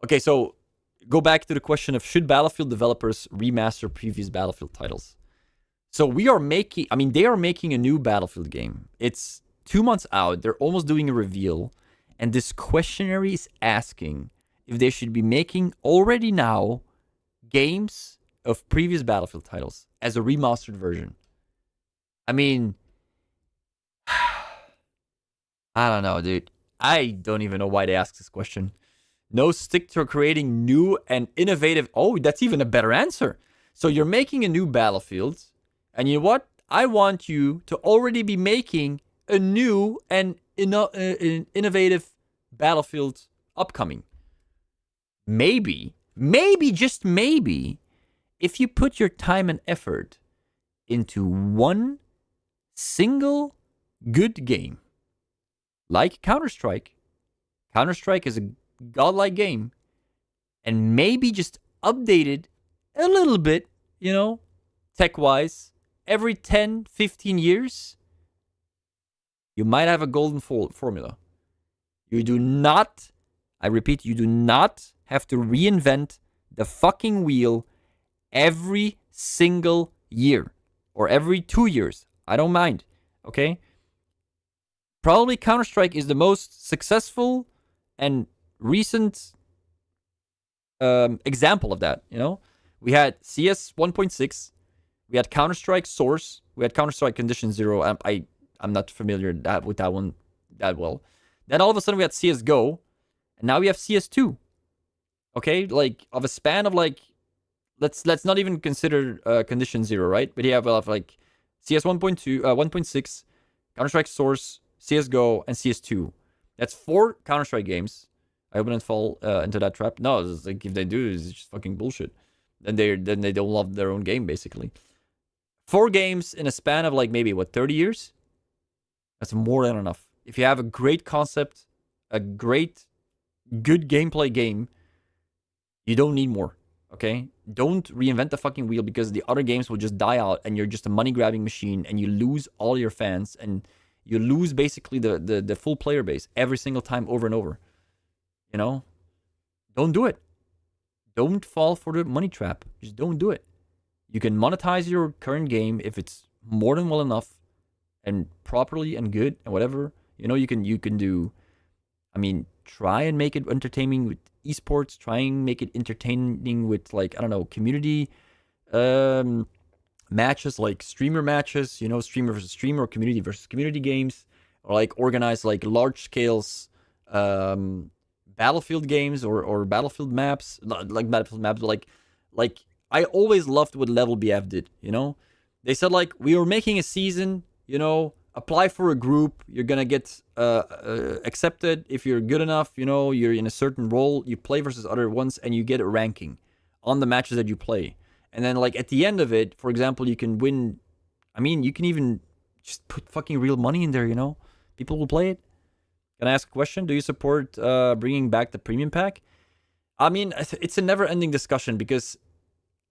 Okay, so go back to the question of should Battlefield developers remaster previous Battlefield titles? So they are making a new Battlefield game. It's 2 months out. They're almost doing a reveal. And this questionnaire is asking if they should be making already now games of previous Battlefield titles as a remastered version. I mean, I don't know, dude. I don't even know why they ask this question. No, stick to creating new and innovative. Oh, that's even a better answer. So you're making a new Battlefield, and you know what? I want you to already be making a new and innovative Battlefield upcoming. Maybe, just maybe, if you put your time and effort into one single good game, like Counter-Strike. Counter-Strike is a godlike game, and maybe just updated a little bit, you know, tech-wise, every 10, 15 years, you might have a golden formula. You do not, I repeat, you do not have to reinvent the fucking wheel every single year or every 2 years. I don't mind, okay? Probably Counter-Strike is the most successful and recent example of that. You know, we had CS 1.6, we had Counter Strike Source, we had Counter Strike Condition Zero. I'm not familiar with that one that well. Then all of a sudden we had CS:GO, and now we have CS2. Okay, like of a span of like, let's not even consider Condition Zero, right? But you have like CS 1.2, 1.6, Counter Strike Source, CS:GO, and CS2. That's 4 Counter Strike games. I hope I don't fall into that trap. No, it's like if they do, it's just fucking bullshit. Then they don't love their own game basically. 4 games in a span of like maybe 30 years. That's more than enough. If you have a great concept, a great, good gameplay game, you don't need more. Okay? Don't reinvent the fucking wheel because the other games will just die out and you're just a money grabbing machine and you lose all your fans and you lose basically the full player base every single time over and over. You know? Don't do it. Don't fall for the money trap. Just don't do it. You can monetize your current game if it's more than well enough and properly and good and whatever. You know, you can do, I mean, try and make it entertaining with esports, try and make it entertaining with like, I don't know, community matches, like streamer matches, you know, streamer versus streamer or community versus community games, or like organize like large scales Battlefield games or Battlefield maps, like Battlefield maps, but like I always loved what Level BF did, you know? They said like, we were making a season, you know, apply for a group, you're gonna get accepted if you're good enough, you know, you're in a certain role, you play versus other ones, and you get a ranking on the matches that you play. And then like at the end of it, for example, you can win, I mean, you can even just put fucking real money in there, you know? People will play it. Can I ask a question? Do you support bringing back the premium pack? I mean, it's a never-ending discussion because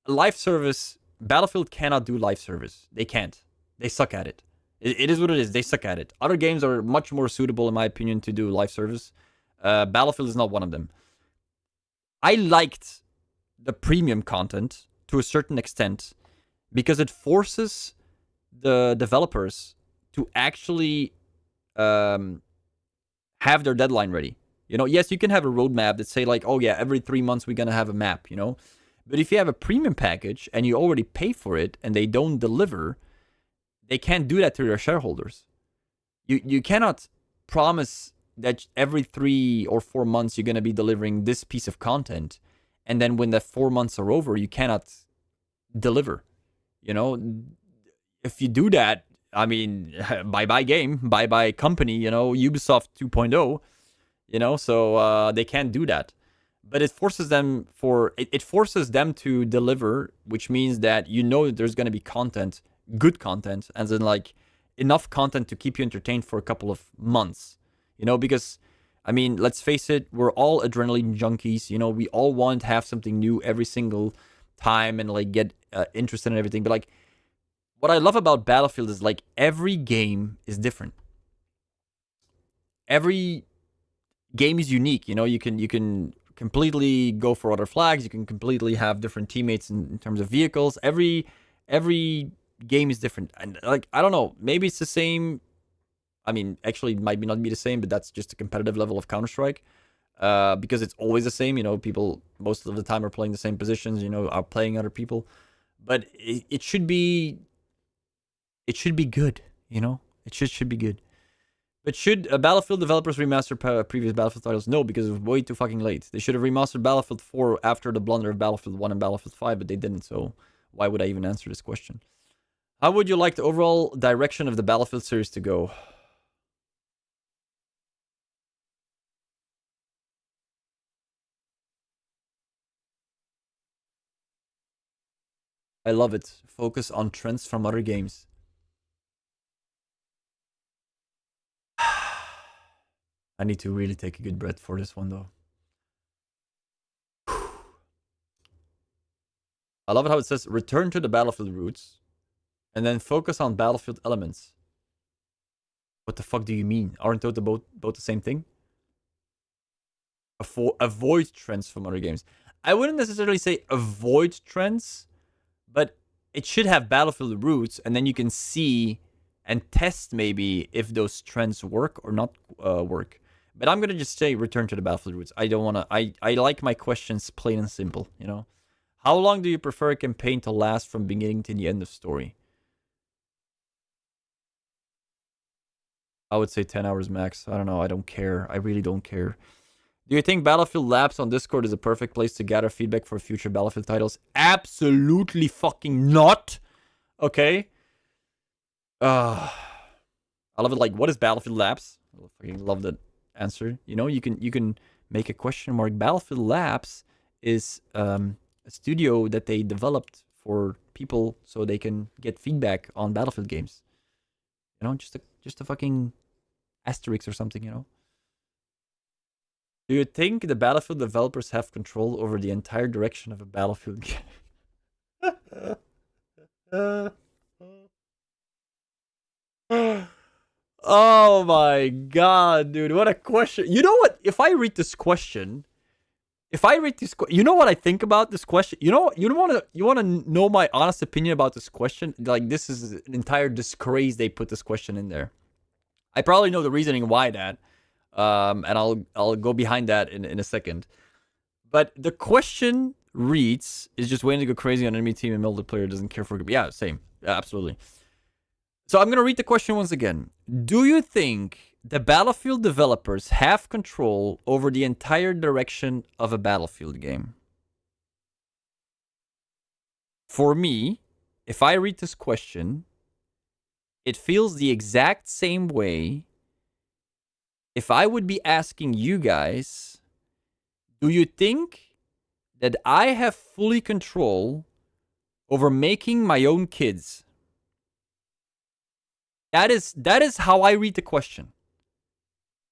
live service, Battlefield cannot do live service. They can't. They suck at it. It is what it is. They suck at it. Other games are much more suitable, in my opinion, to do live service. Battlefield is not one of them. I liked the premium content to a certain extent because it forces the developers to actually have their deadline ready. You know, yes, you can have a roadmap that say like, oh yeah, every 3 months we're gonna have a map, you know? But if you have a premium package and you already pay for it and they don't deliver, they can't do that to their shareholders. You cannot promise that every 3 or 4 months you're gonna be delivering this piece of content, and then when the 4 months are over, you cannot deliver. You know, if you do that, I mean, bye-bye game, bye-bye company, you know, Ubisoft 2.0, you know, so they can't do that. But it forces them it forces them to deliver, which means that you know that there's going to be content, good content, as in like enough content to keep you entertained for a couple of months, you know, because, I mean, let's face it, we're all adrenaline junkies, you know, we all want to have something new every single time and like get interested in everything, but like, what I love about Battlefield is like every game is different. Every game is unique. You know, you can completely go for other flags. You can completely have different teammates in terms of vehicles. Every game is different. And like, I don't know, maybe it's the same. I mean, actually, it might not be the same, but that's just a competitive level of Counter-Strike. Because it's always the same. You know, people most of the time are playing the same positions. You know, are playing other people. But it should be. It should be good, you know? It should be good. But should Battlefield developers remaster previous Battlefield titles? No, because it was way too fucking late. They should have remastered Battlefield 4 after the blunder of Battlefield 1 and Battlefield 5, but they didn't, so why would I even answer this question? How would you like the overall direction of the Battlefield series to go? I love it. Focus on trends from other games. I need to really take a good breath for this one, though. I love it how it says, return to the Battlefield roots, and then focus on Battlefield elements. What the fuck do you mean? Aren't those both the same thing? Avoid trends from other games. I wouldn't necessarily say avoid trends, but it should have Battlefield roots, and then you can see and test maybe if those trends work or not work. But I'm gonna just say return to the Battlefield roots. I don't wanna. I like my questions plain and simple. You know, how long do you prefer a campaign to last from beginning to the end of story? I would say 10 hours max. I don't know. I don't care. I really don't care. Do you think Battlefield Labs on Discord is a perfect place to gather feedback for future Battlefield titles? Absolutely fucking not. Okay. I love it. Like, what is Battlefield Labs? I fucking love that answer. You know, you can make a question mark. Battlefield Labs is a studio that they developed for people so they can get feedback on Battlefield games. You know, just a fucking asterisk or something. You know. Do you think the Battlefield developers have control over the entire direction of a Battlefield game? Oh my god, dude. What a question. You know what? If I read this question, you know what I think about this question? You want to know my honest opinion about this question? Like, this is an entire disgrace they put this question in there. I probably know the reasoning why that. And I'll go behind that in a second. But the question reads, is just waiting to go crazy on enemy team and multiplayer doesn't care for... Yeah, same. Yeah, absolutely. So I'm going to read the question once again. Do you think the Battlefield developers have control over the entire direction of a Battlefield game? For me, if I read this question, it feels the exact same way if I would be asking you guys, do you think that I have fully control over making my own kids? That is how I read the question.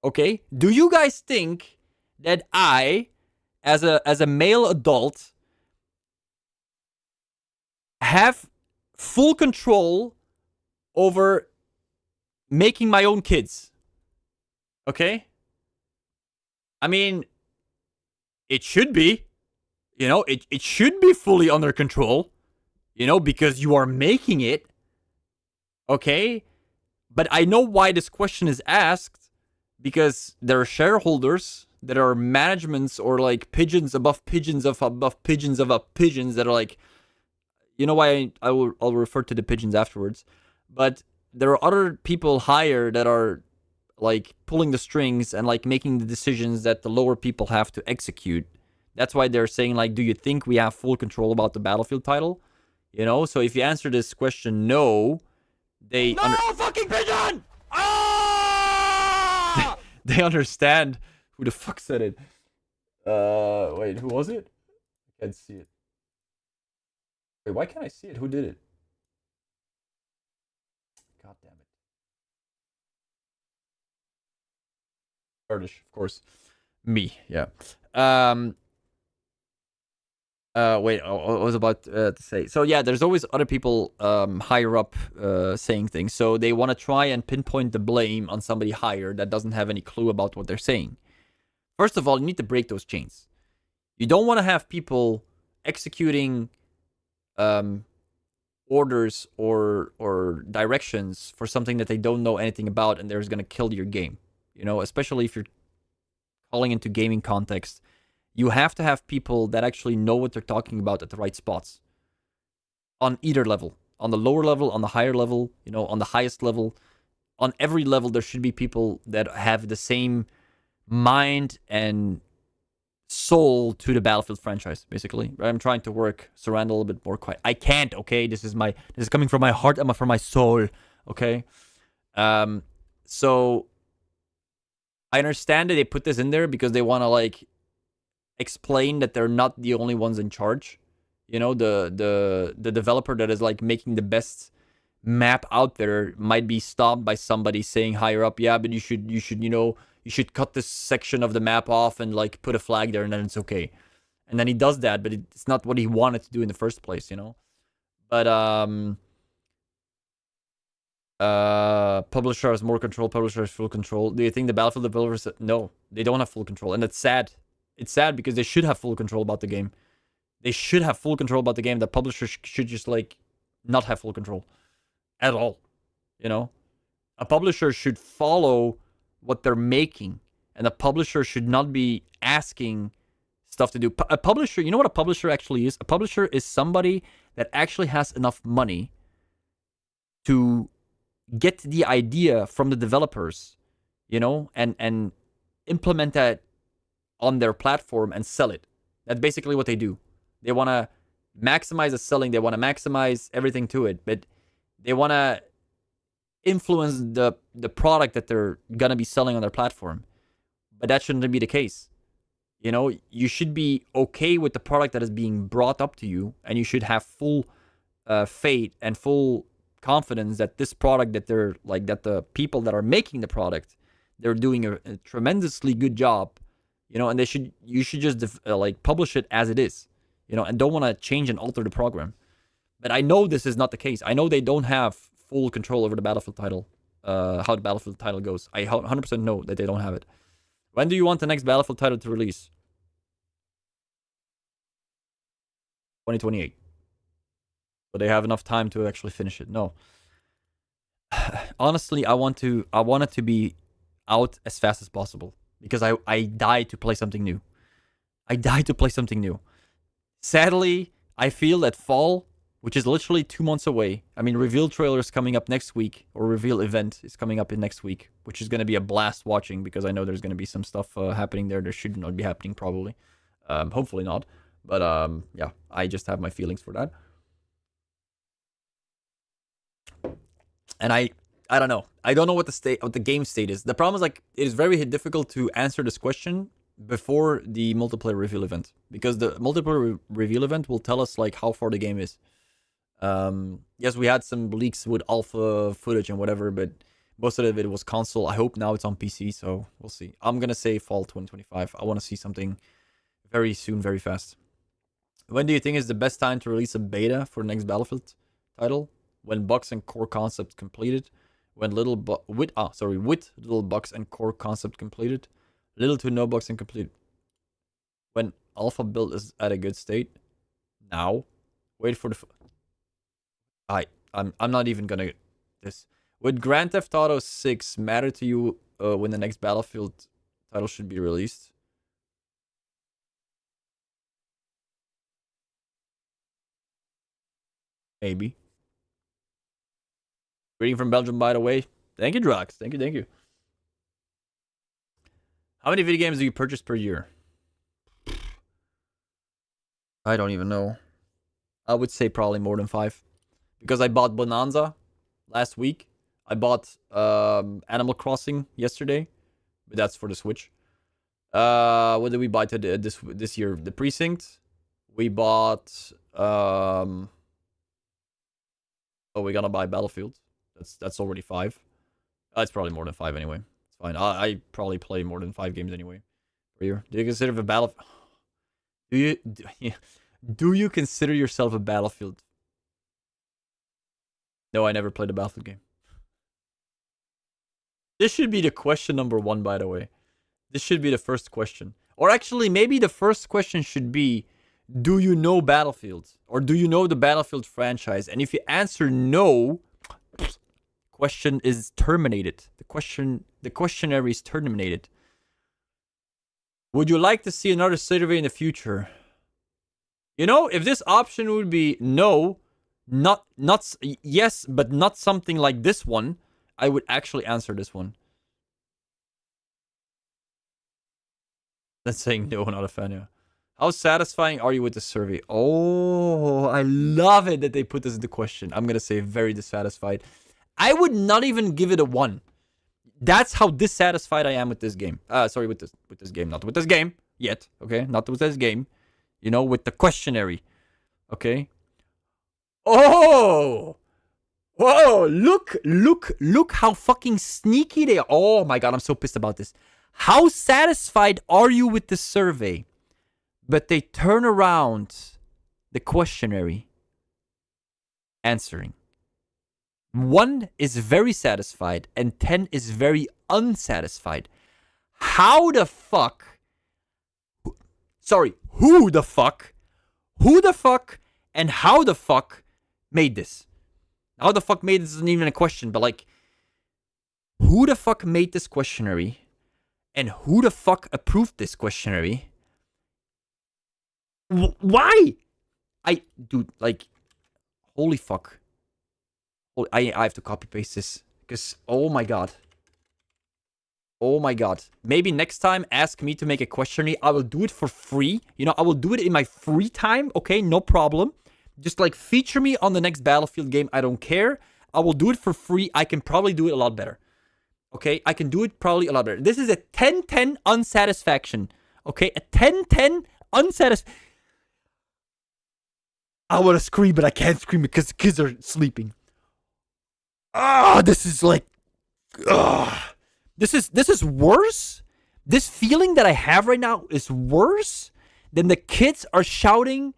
Okay? Do you guys think that I, as a male adult, have full control over making my own kids? Okay? I mean, it should be. You know, it should be fully under control. You know, because you are making it. Okay? But I know why this question is asked. Because there are shareholders that are managements or like pigeons above pigeons above pigeons above pigeons that are like... You know why I'll refer to the pigeons afterwards. But there are other people higher that are like pulling the strings and like making the decisions that the lower people have to execute. That's why they're saying like, do you think we have full control about the Battlefield title? You know, so if you answer this question no, they... No, fucking pigeon! Ah! they understand. Who the fuck said it? Wait, who was it? I can't see it. Wait, why can't I see it? Who did it? God damn it. Kurdish, of course. Me, yeah. Wait, I was about to say. So yeah, there's always other people higher up saying things. So they want to try and pinpoint the blame on somebody higher that doesn't have any clue about what they're saying. First of all, you need to break those chains. You don't want to have people executing orders or directions for something that they don't know anything about and they're going to kill your game. You know, especially if you're calling into gaming context. You have to have people that actually know what they're talking about at the right spots. On either level. On the lower level, on the higher level, you know, on the highest level. On every level, there should be people that have the same mind and soul to the Battlefield franchise, basically. I'm trying to surround a little bit more quiet. I can't, okay? This is coming from my heart and from my soul, okay? So I understand that they put this in there because they want to like explain that they're not the only ones in charge. You know, the developer that is like making the best map out there might be stopped by somebody saying higher up, yeah, but you should you should cut this section of the map off and like put a flag there and then it's okay. And then he does that, but it's not what he wanted to do in the first place, you know. But publisher has more control, publisher has full control. Do you think the Battlefield developers... No, they don't have full control, and it's sad. It's sad because they should have full control about the game. They should have full control about the game. The publisher should just like not have full control at all. You know, a publisher should follow what they're making, And a publisher should not be asking stuff to do. A publisher, you know what a publisher actually is? A publisher is somebody that actually has enough money to get the idea from the developers, you know, and implement that on their platform and sell it. That's basically what they do. They want to maximize the selling. They want to maximize everything to it, but they want to influence the product that they're going to be selling on their platform. But that shouldn't be the case. You know, you should be okay with the product that is being brought up to you, and you should have full faith and full confidence that this product that they're like, that the people that are making the product, they're doing a tremendously good job, you know, and you should just like publish it as it is, you know, and don't want to change and alter the program. But I know this is not the case. I know they don't have full control over the Battlefield title, how the Battlefield title goes. I 100% know that they don't have it. When do you want the next Battlefield title to release? 2028. But they have enough time to actually finish it. No. Honestly, I want it to be out as fast as possible. Because I died to play something new. I died to play something new. Sadly, I feel that fall, which is literally 2 months away. I mean, reveal trailer is coming up next week, or reveal event is coming up in next week, which is going to be a blast watching, because I know there's going to be some stuff happening there. There should not be happening, probably. Hopefully not. But yeah, I just have my feelings for that. And I don't know. I don't know what the game state is. The problem is, like, it is very difficult to answer this question before the multiplayer reveal event, because the multiplayer reveal event will tell us like how far the game is. Yes, we had some leaks with alpha footage and whatever, but most of it was console. I hope now it's on PC, so we'll see. I'm gonna say fall 2025. I want to see something very soon, very fast. When do you think is the best time to release a beta for the next Battlefield title? When bugs and core concept completed. When with little bugs and core concept completed. Little to no bugs and completed. When alpha build is at a good state. Now. Wait for the... I'm not even gonna... This. Would Grand Theft Auto 6 matter to you when the next Battlefield title should be released? Maybe. Reading from Belgium, by the way. Thank you, Drox. Thank you. How many video games do you purchase per year? I don't even know. I would say probably more than 5. Because I bought Bonanza last week. I bought Animal Crossing yesterday. But that's for the Switch. What did we buy this year? The Precinct. We bought... we're gonna buy Battlefield. That's already 5. It's probably more than 5 anyway. It's fine. I probably play more than 5 games anyway per year. Do you consider a Battlefield? Do you consider yourself a Battlefield? No, I never played a Battlefield game. This should be the question number 1, by the way. This should be the first question. Or actually, maybe the first question should be, do you know Battlefield? Or do you know the Battlefield franchise? And if you answer no, question is terminated. The questionnaire is terminated. Would you like to see another survey in the future? You know, if this option would be no, not yes, but not something like this one, I would actually answer this one. That's saying no, not a fan, yeah. How satisfying are you with the survey? Oh, I love it that they put this in the question. I'm gonna say very dissatisfied. I would not even give it a 1. That's how dissatisfied I am with this game. Sorry, with this game. Not with this game yet, okay? Not with this game. You know, with the questionnaire. Okay? Oh! Whoa! Look how fucking sneaky they are. Oh my god, I'm so pissed about this. How satisfied are you with the survey? But they turn around the questionnaire answering. 1 is very satisfied and 10 is very unsatisfied. How the fuck? Sorry, who the fuck? Who the fuck and how the fuck made this? How the fuck made this isn't even a question, but like, who the fuck made this questionnaire And who the fuck approved this questionnaire? Why? Dude, like, holy fuck. I have to copy paste this. Because, oh my god. Oh my god. Maybe next time, ask me to make a questionnaire. I will do it for free. You know, I will do it in my free time. Okay, no problem. Just, like, feature me on the next Battlefield game. I don't care. I will do it for free. I can probably do it a lot better. Okay, I can do it probably a lot better. This is a 10-10 unsatisfaction. Okay, a 10-10 unsatisfaction. I want to scream, but I can't scream because the kids are sleeping. This is like... This is worse. This feeling that I have right now is worse than the kids are shouting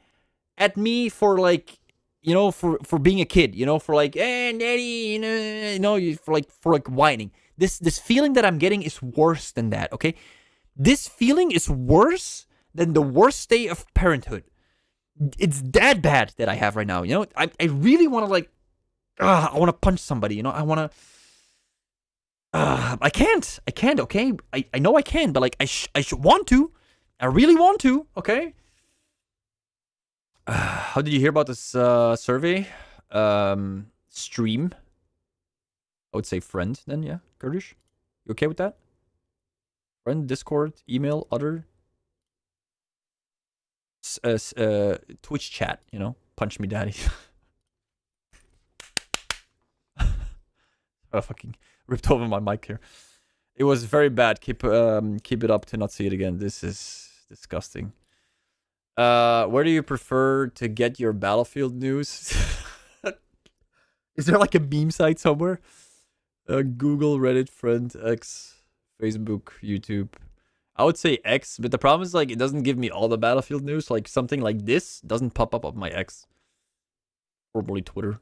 at me for, like, you know, for being a kid, you know, for like, hey, daddy, you know, for like whining. This feeling that I'm getting is worse than that, okay? This feeling is worse than the worst day of parenthood. It's that bad that I have right now, you know? I really want to, like, I want to punch somebody, you know? I want to... I can't, okay? I know I can, but, like, I should want to. I really want to, okay? How did you hear about this survey? Stream. I would say friend, then, yeah. Kurdish? You okay with that? Friend, Discord, email, other... Twitch chat, you know? Punch me, daddy. I fucking ripped over my mic here. It was very bad. Keep it up to not see it again. This is disgusting. Where do you prefer to get your Battlefield news? Is there like a meme site somewhere? Google, Reddit, Friend, X, Facebook, YouTube. I would say X, but the problem is, like, it doesn't give me all the Battlefield news. Like, something like this doesn't pop up on my X. Formerly Twitter.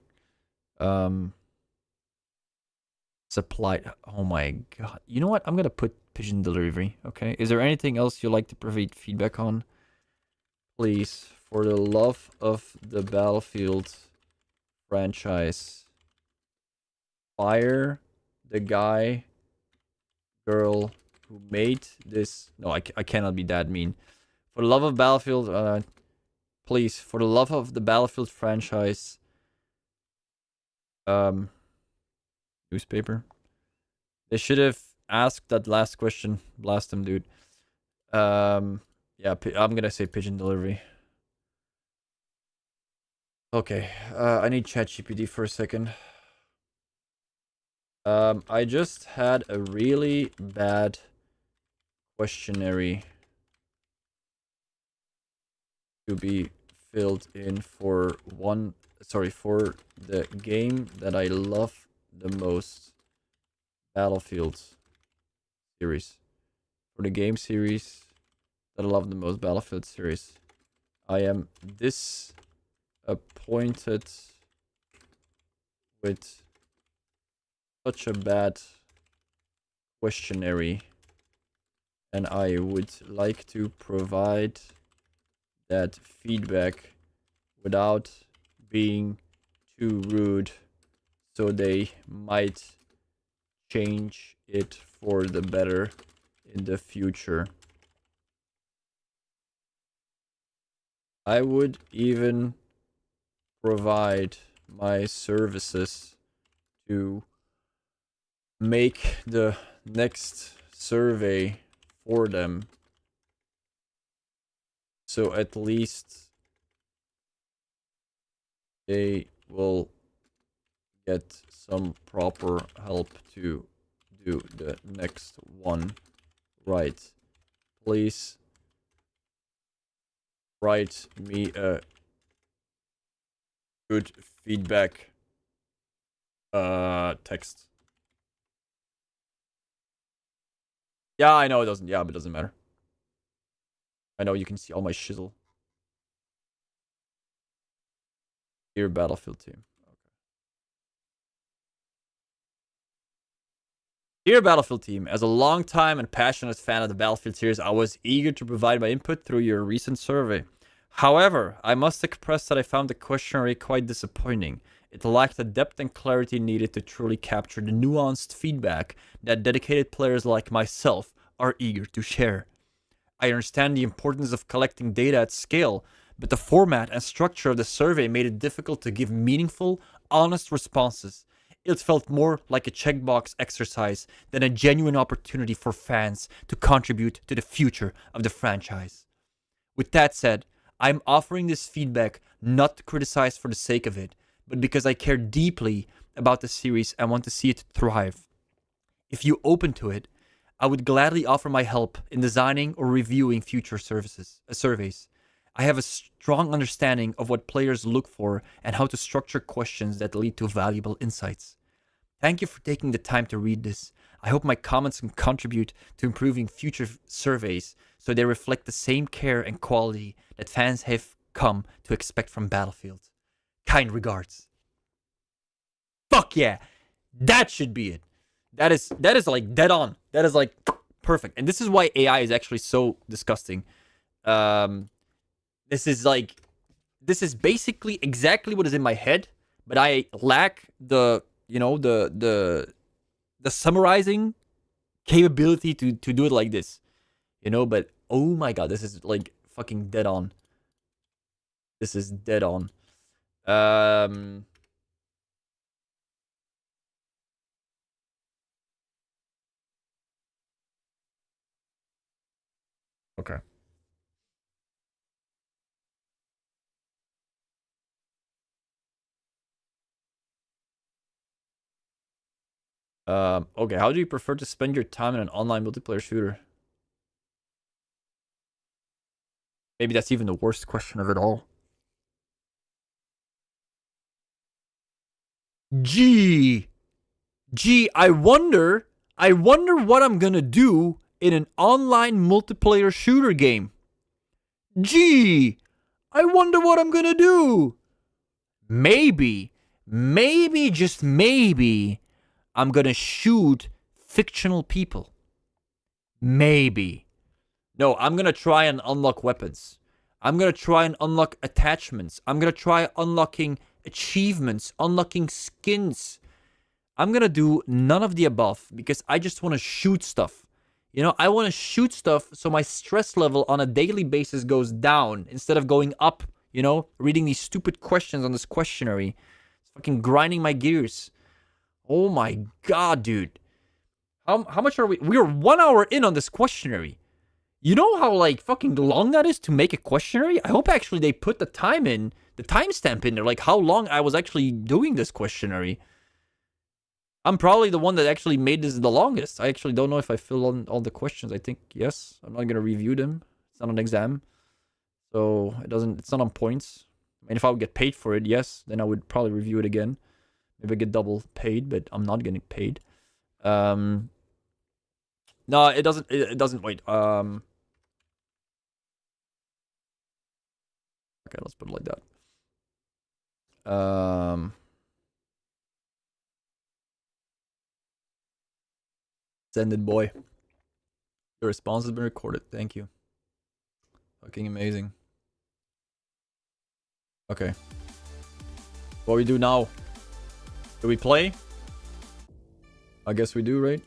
Supply. Oh my god. You know what? I'm gonna put pigeon delivery, okay? Is there anything else you'd like to provide feedback on? Please, for the love of the Battlefield franchise, fire the guy, girl who made this. No, I cannot be that mean. For the love of Battlefield, please, for the love of the Battlefield franchise, newspaper. They should have asked that last question. Blast them, dude. Yeah, I'm gonna say pigeon delivery. Okay, I need ChatGPT for a second. I just had a really bad questionnaire to be filled in for for the game that I love the most, Battlefield series. For the game series that I love the most, Battlefield series. I am disappointed with such a bad questionnaire, and I would like to provide that feedback without being too rude, so they might change it for the better in the future. I would even provide my services to make the next survey for them, so at least they will get some proper help to do the next one right. Please write me a good feedback text. Yeah, I know it doesn't. Yeah, but it doesn't matter. I know you can see all my shizzle. Dear Battlefield team. Okay. Dear Battlefield team, as a long-time and passionate fan of the Battlefield series, I was eager to provide my input through your recent survey. However, I must express that I found the questionnaire quite disappointing. It lacked the depth and clarity needed to truly capture the nuanced feedback that dedicated players like myself are eager to share. I understand the importance of collecting data at scale, but the format and structure of the survey made it difficult to give meaningful, honest responses. It felt more like a checkbox exercise than a genuine opportunity for fans to contribute to the future of the franchise. With that said, I'm offering this feedback not to criticize for the sake of it, but because I care deeply about the series and want to see it thrive. If you're open to it, I would gladly offer my help in designing or reviewing future surveys. I have a strong understanding of what players look for and how to structure questions that lead to valuable insights. Thank you for taking the time to read this. I hope my comments can contribute to improving future surveys so they reflect the same care and quality that fans have come to expect from Battlefield. Kind regards. Fuck yeah! That should be it. That is like dead on. That is like perfect. And this is why AI is actually so disgusting. This is basically exactly what is in my head, but I lack the the summarizing capability to do it like this. But oh my god, this is like fucking dead on. This is dead on. Okay. Okay, how do you prefer to spend your time in an online multiplayer shooter? Maybe that's even the worst question of it all. Gee, I wonder what I'm gonna do in an online multiplayer shooter game. Gee, I wonder what I'm gonna do. Maybe, just maybe, I'm gonna shoot fictional people. Maybe. No, I'm gonna try and unlock weapons. I'm gonna try and unlock attachments. I'm gonna try unlocking achievements, unlocking skins. I'm gonna do none of the above because I just want to shoot stuff. I want to shoot stuff so my stress level on a daily basis goes down instead of going up, reading these stupid questions on this questionnaire. It's fucking grinding my gears. Oh my god, dude. How much are we? We're 1 hour in on this questionnaire. You know how like fucking long that is to make a questionnaire? I hope actually they put the time in, the timestamp in there, like how long I was actually doing this questionnaire. I'm probably the one that actually made this the longest. I actually don't know if I filled on all the questions. I think yes. I'm not gonna review them. It's not an exam, so it's not on points. And if I would get paid for it, yes, then I would probably review it again. Maybe I get double paid, but I'm not getting paid. No, it doesn't. It doesn't. Wait. Okay, let's put it like that. Send it, boy. Your response has been recorded. Thank you. Fucking amazing. Okay. What we do now? Do we play? I guess we do, right?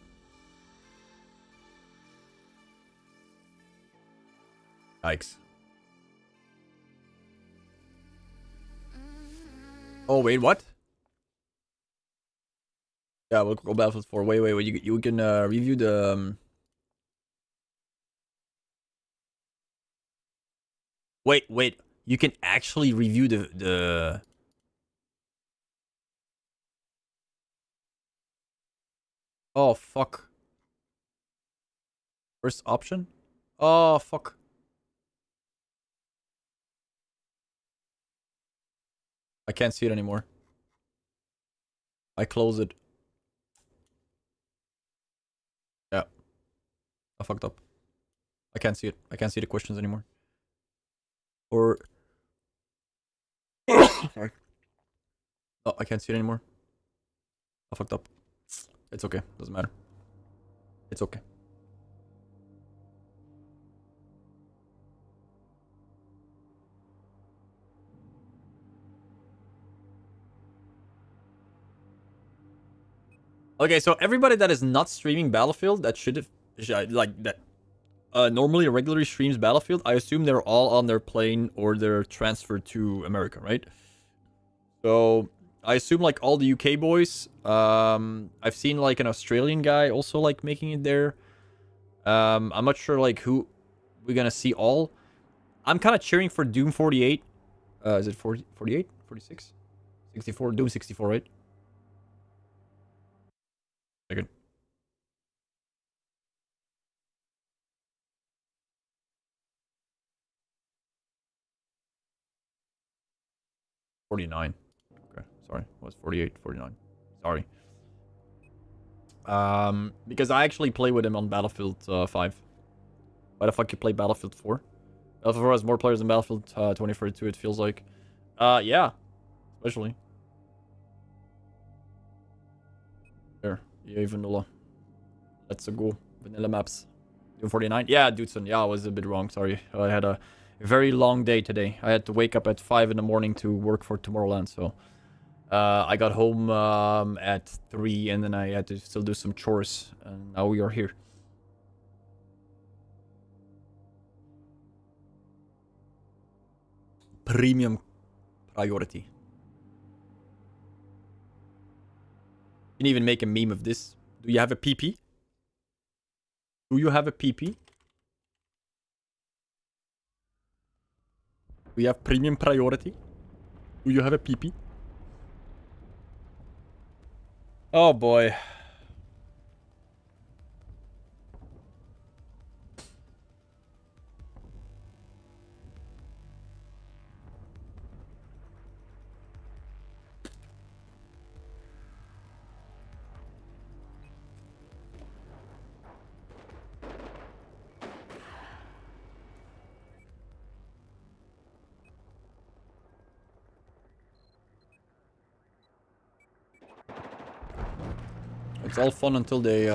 Yikes. Oh, wait, what? Yeah, we'll go Battlefield 4. Wait. You can review the... Wait. You can actually review the... Oh, fuck. First option? Oh, fuck. I can't see it anymore. I close it. Yeah. I fucked up. I can't see it. I can't see the questions anymore. Or... Sorry. Oh, I can't see it anymore. I fucked up. It's okay. Doesn't matter. It's okay. Okay, so everybody that is not streaming Battlefield, that should like that. Normally regularly streams Battlefield. I assume they're all on their plane or they're transferred to America, right? So I assume like all the UK boys. I've seen like an Australian guy also like making it there. I'm not sure like who we're gonna see all. I'm kind of cheering for Doom 48. Is it 40, 48? 46? 64? Doom 64, right? Second. 49. Okay, sorry. It was 48, 49. Sorry. Because I actually play with him on Battlefield 5. Why the fuck you play Battlefield 4? Battlefield 4 has more players than Battlefield 2042, it feels like. Yeah. Especially. There. EA Vanilla. Let's go. Vanilla maps. Doom 49? Yeah, Dudson. Yeah, I was a bit wrong. Sorry. I had a very long day today. I had to wake up at 5 in the morning to work for Tomorrowland, so... I got home at 3 and then I had to still do some chores. And now we are here. Premium priority. You can even make a meme of this. Do you have a PP? Do you have a PP? We have premium priority. Do you have a PP? Oh boy. It's all fun until they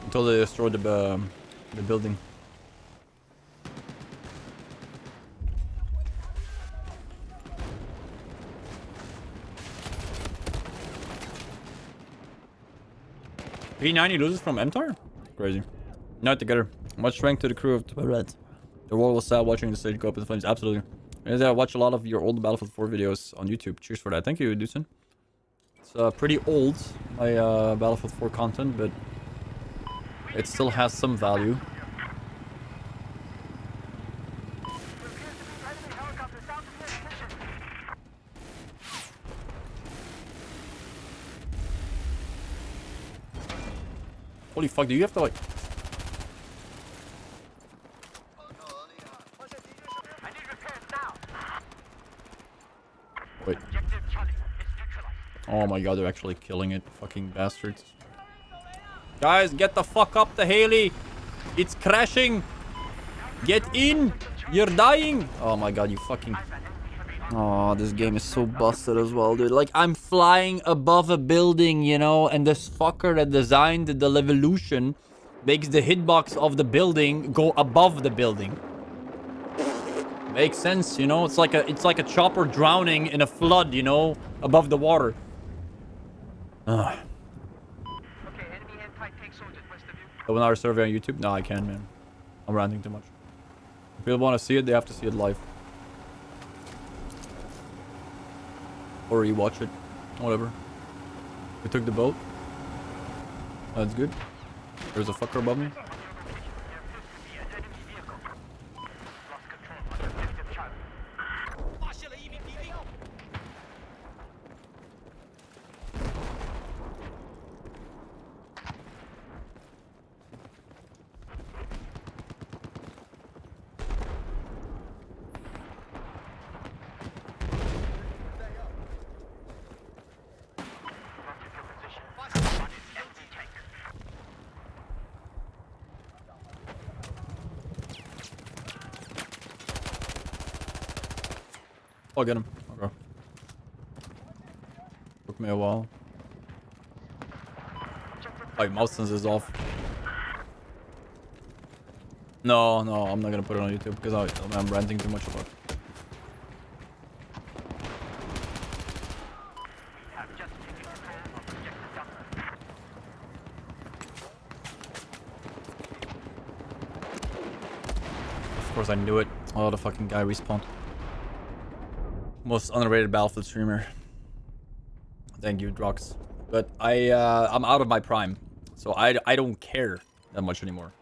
until they destroy the building. P90 loses from MTAR? Crazy. Not together. Much strength to the crew of the Red. The world was sad watching the stage go up in flames. Absolutely. And I watch a lot of your old Battlefield 4 videos on YouTube. Cheers for that. Thank you, Dudson. It's pretty old, my Battlefield 4 content, but it still has some value. Holy fuck, do you have to like... Wait. Oh my god, they're actually killing it. Fucking bastards. Guys, get the fuck up the heli. It's crashing. Get in. You're dying. Oh my god, you fucking... Oh, this game is so busted as well, dude. Like, I'm flying above a building, you know, and this fucker that designed the Levolution makes the hitbox of the building go above the building. Makes sense, you know? It's like a chopper drowning in a flood, you know, above the water. Ugh. Okay, enemy anti-tank soldiers west of you. 1 hour survey on YouTube? No, I can't, man. I'm ranting too much. If people want to see it, they have to see it live. Or rewatch it. Whatever. We took the boat. That's good. There's a fucker above me. I'll get him. Okay. Took me a while. Like, mouse sense is off. No, I'm not gonna put it on YouTube because I'm ranting too much about it. Of course I knew it. Oh, the fucking guy respawned. Most underrated Battlefield streamer. Thank you, Drox. But I'm out of my prime, so I don't care that much anymore.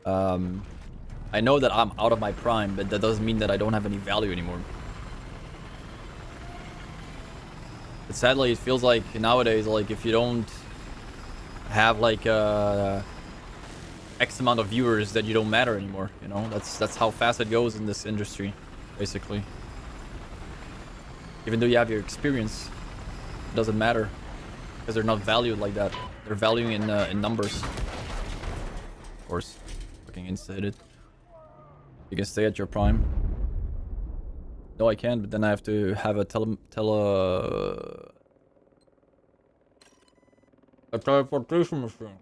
I know that I'm out of my prime, but that doesn't mean that I don't have any value anymore. But sadly, it feels like nowadays, like if you don't have like X amount of viewers, that you don't matter anymore. You know, that's how fast it goes in this industry, basically. Even though you have your experience, it doesn't matter because they're not valued like that. They're valuing in numbers. Of course, fucking instated. You can stay at your prime. No, I can't, but then I have to have a teleportation machine.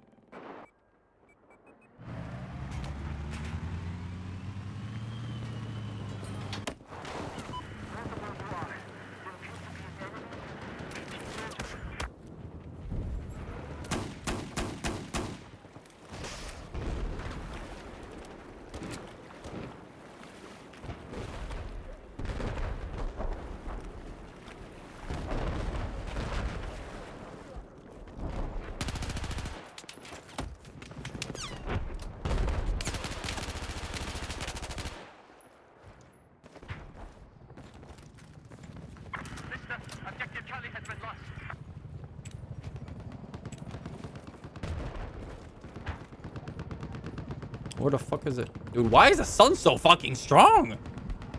Where the fuck is it? Dude, why is the sun so fucking strong?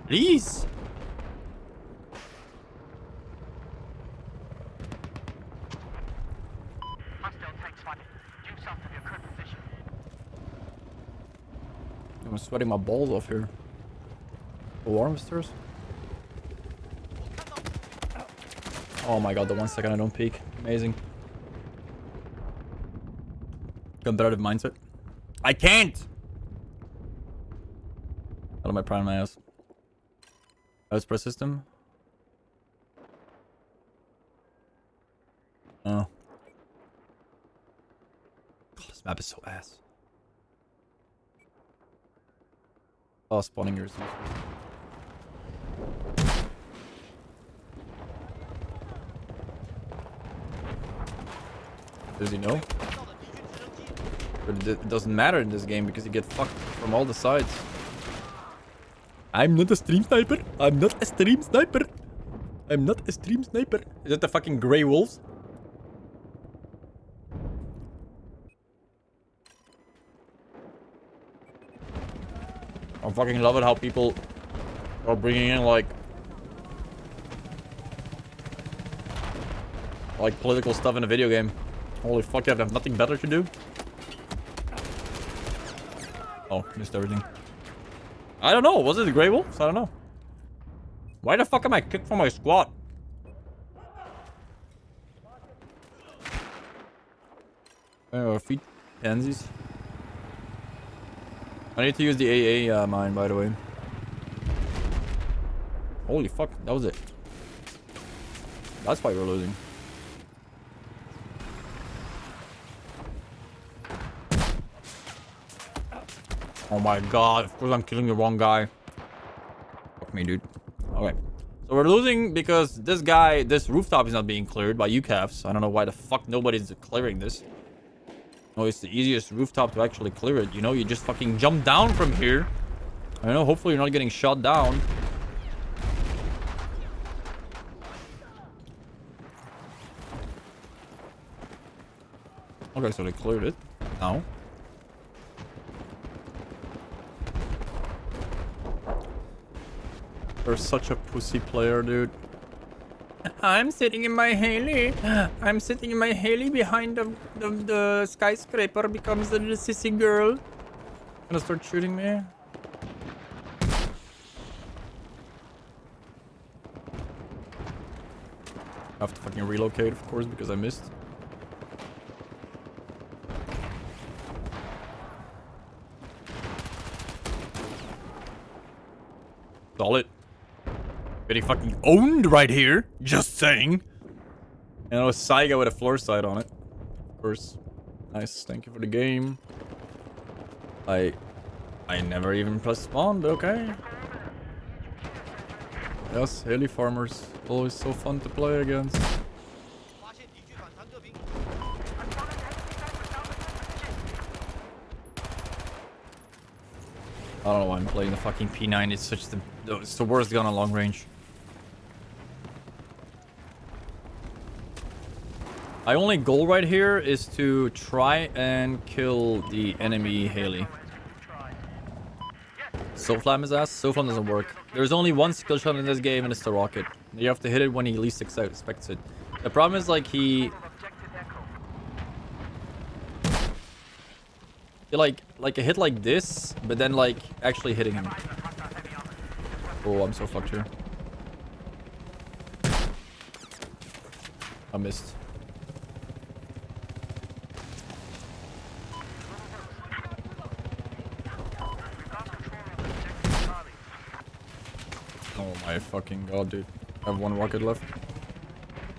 Please. I'm sweating my balls off here. Warmsters? Oh my god, the 1 second I don't peek. Amazing. Competitive mindset. I can't! Out of my prime, my ass. Mouse press system. Oh. God, this map is so ass. Oh, spawning yours. Does he know? But it doesn't matter in this game because you get fucked from all the sides. I'm not a stream sniper. I'm not a stream sniper. I'm not a stream sniper. Is that the fucking grey wolves? I fucking love it how people are bringing in like political stuff in a video game. Holy fuck, I have nothing better to do. Oh, missed everything. I don't know. Was it the Grey Wolves? I don't know. Why the fuck am I kicked from my squad? Feet pansies. I need to use the AA mine, by the way. Holy fuck, that was it. That's why we're losing. Oh my god, of course I'm killing the wrong guy. Fuck me, dude. Okay. So we're losing because this guy, this rooftop is not being cleared by UCAFs. I don't know why the fuck nobody's clearing this. Oh, it's the easiest rooftop to actually clear it. You know, you just fucking jump down from here. I know, hopefully you're not getting shot down. Okay, so they cleared it. Now. You're such a pussy player, dude. I'm sitting in my heli. I'm sitting in my heli behind the skyscraper becomes the little sissy girl. Gonna start shooting me. I have to fucking relocate, of course, because I missed. Solid. Getting fucking owned right here. Just saying. And it was Saiga with a floor sight on it. Of course. Nice. Thank you for the game. I never even pressed spawn, but okay. Yes, Haley farmers. Always so fun to play against. I don't know why I'm playing the fucking P9. It's such it's the worst gun on long range. My only goal right here is to try and kill the enemy Haley. Soflam his ass. Soflam doesn't work. There's only one skill shot in this game and it's the rocket. You have to hit it when he least expects it. The problem is like he like a hit like this, but then like actually hitting him. Oh, I'm so fucked here. I missed. Oh my fucking god, dude. I have one rocket left.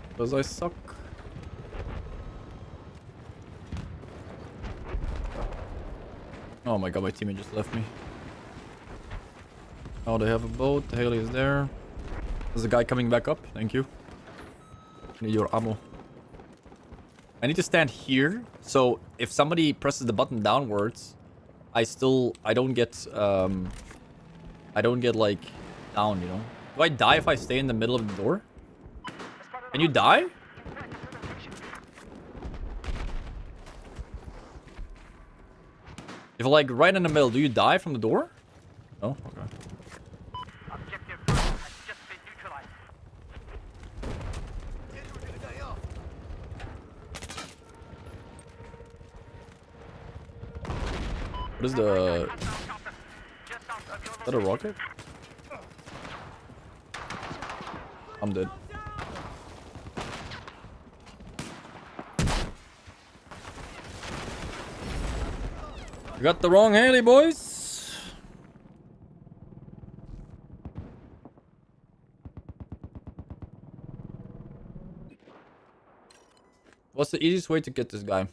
Because I suck. Oh my god, my teammate just left me. Oh, they have a boat. Haley is there. There's a guy coming back up. Thank you. Need your ammo. I need to stand here. So if somebody presses the button downwards, I don't get like down, you know? Do I die if I stay in the middle of the door? Can you die? If like right in the middle, do you die from the door? No? Okay. What is the... Is that a rocket? I'm dead. You got the wrong Haley, boys. What's the easiest way to get this guy?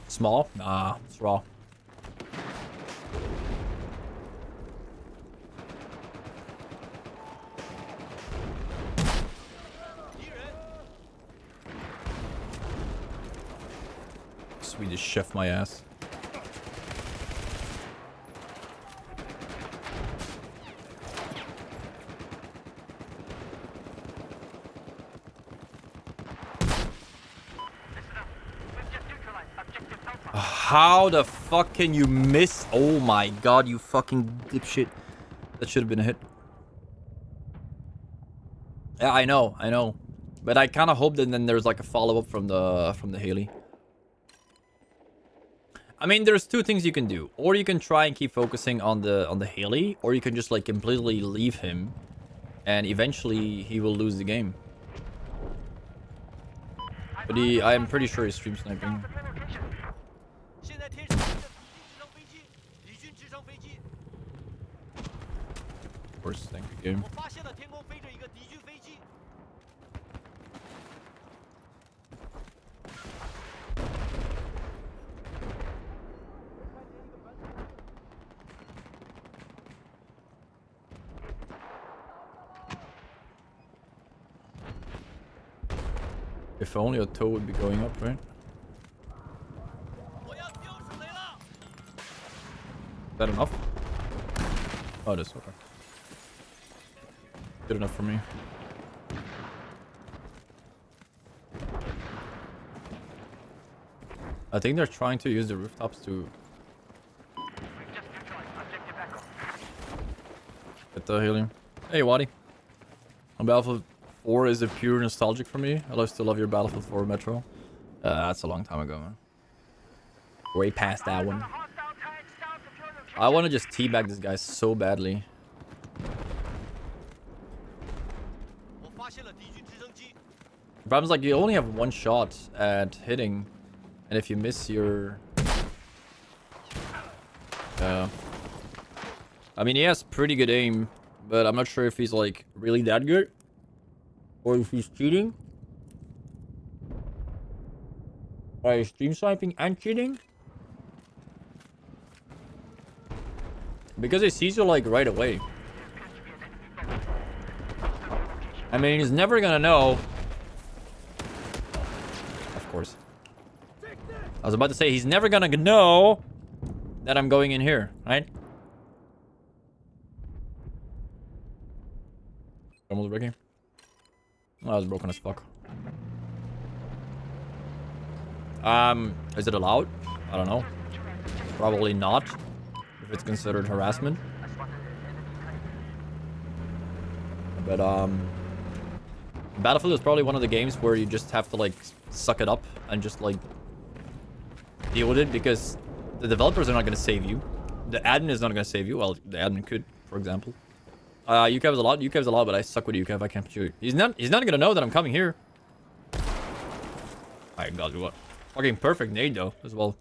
Small? Nah, it's raw. Swedish chef my ass. How the fuck can you miss? Oh my god, you fucking dipshit. That should have been a hit. Yeah, I know. But I kind of hoped that then there's like a follow-up from the Haley. I mean, there's two things you can do. Or you can try and keep focusing on the Haley, or you can just like completely leave him and eventually he will lose the game. But I'm pretty sure he's stream sniping. Worst tank game. If only a toe would be going up, right? Is that enough? Oh, it is, okay. Good enough for me. I think they're trying to use the rooftops to get the helium. Hey, Wadi. Battlefield 4 is a pure nostalgic for me. I still love your Battlefield 4 Metro. That's a long time ago, man. Way past that one. I want to just teabag this guy so badly. problem's like you only have one shot at hitting, and if you miss your... I mean, he has pretty good aim, but I'm not sure if he's like really that good, or if he's cheating. Or he's stream sniping and cheating. Because he sees you like right away. I mean, he's never gonna know. Of course. I was about to say, he's never gonna know that I'm going in here, right? Almost breaking. Oh, that was broken as fuck. Is it allowed? I don't know. Probably not. If it's considered harassment. But, Battlefield is probably one of the games where you just have to, like, suck it up and just, like, deal with it, because the developers are not going to save you. The admin is not going to save you. Well, the admin could, for example. UCAV is a lot, but I suck with UCAV. I can't shoot. He's not going to know that I'm coming here. My god, what? Fucking perfect nade, though, as well.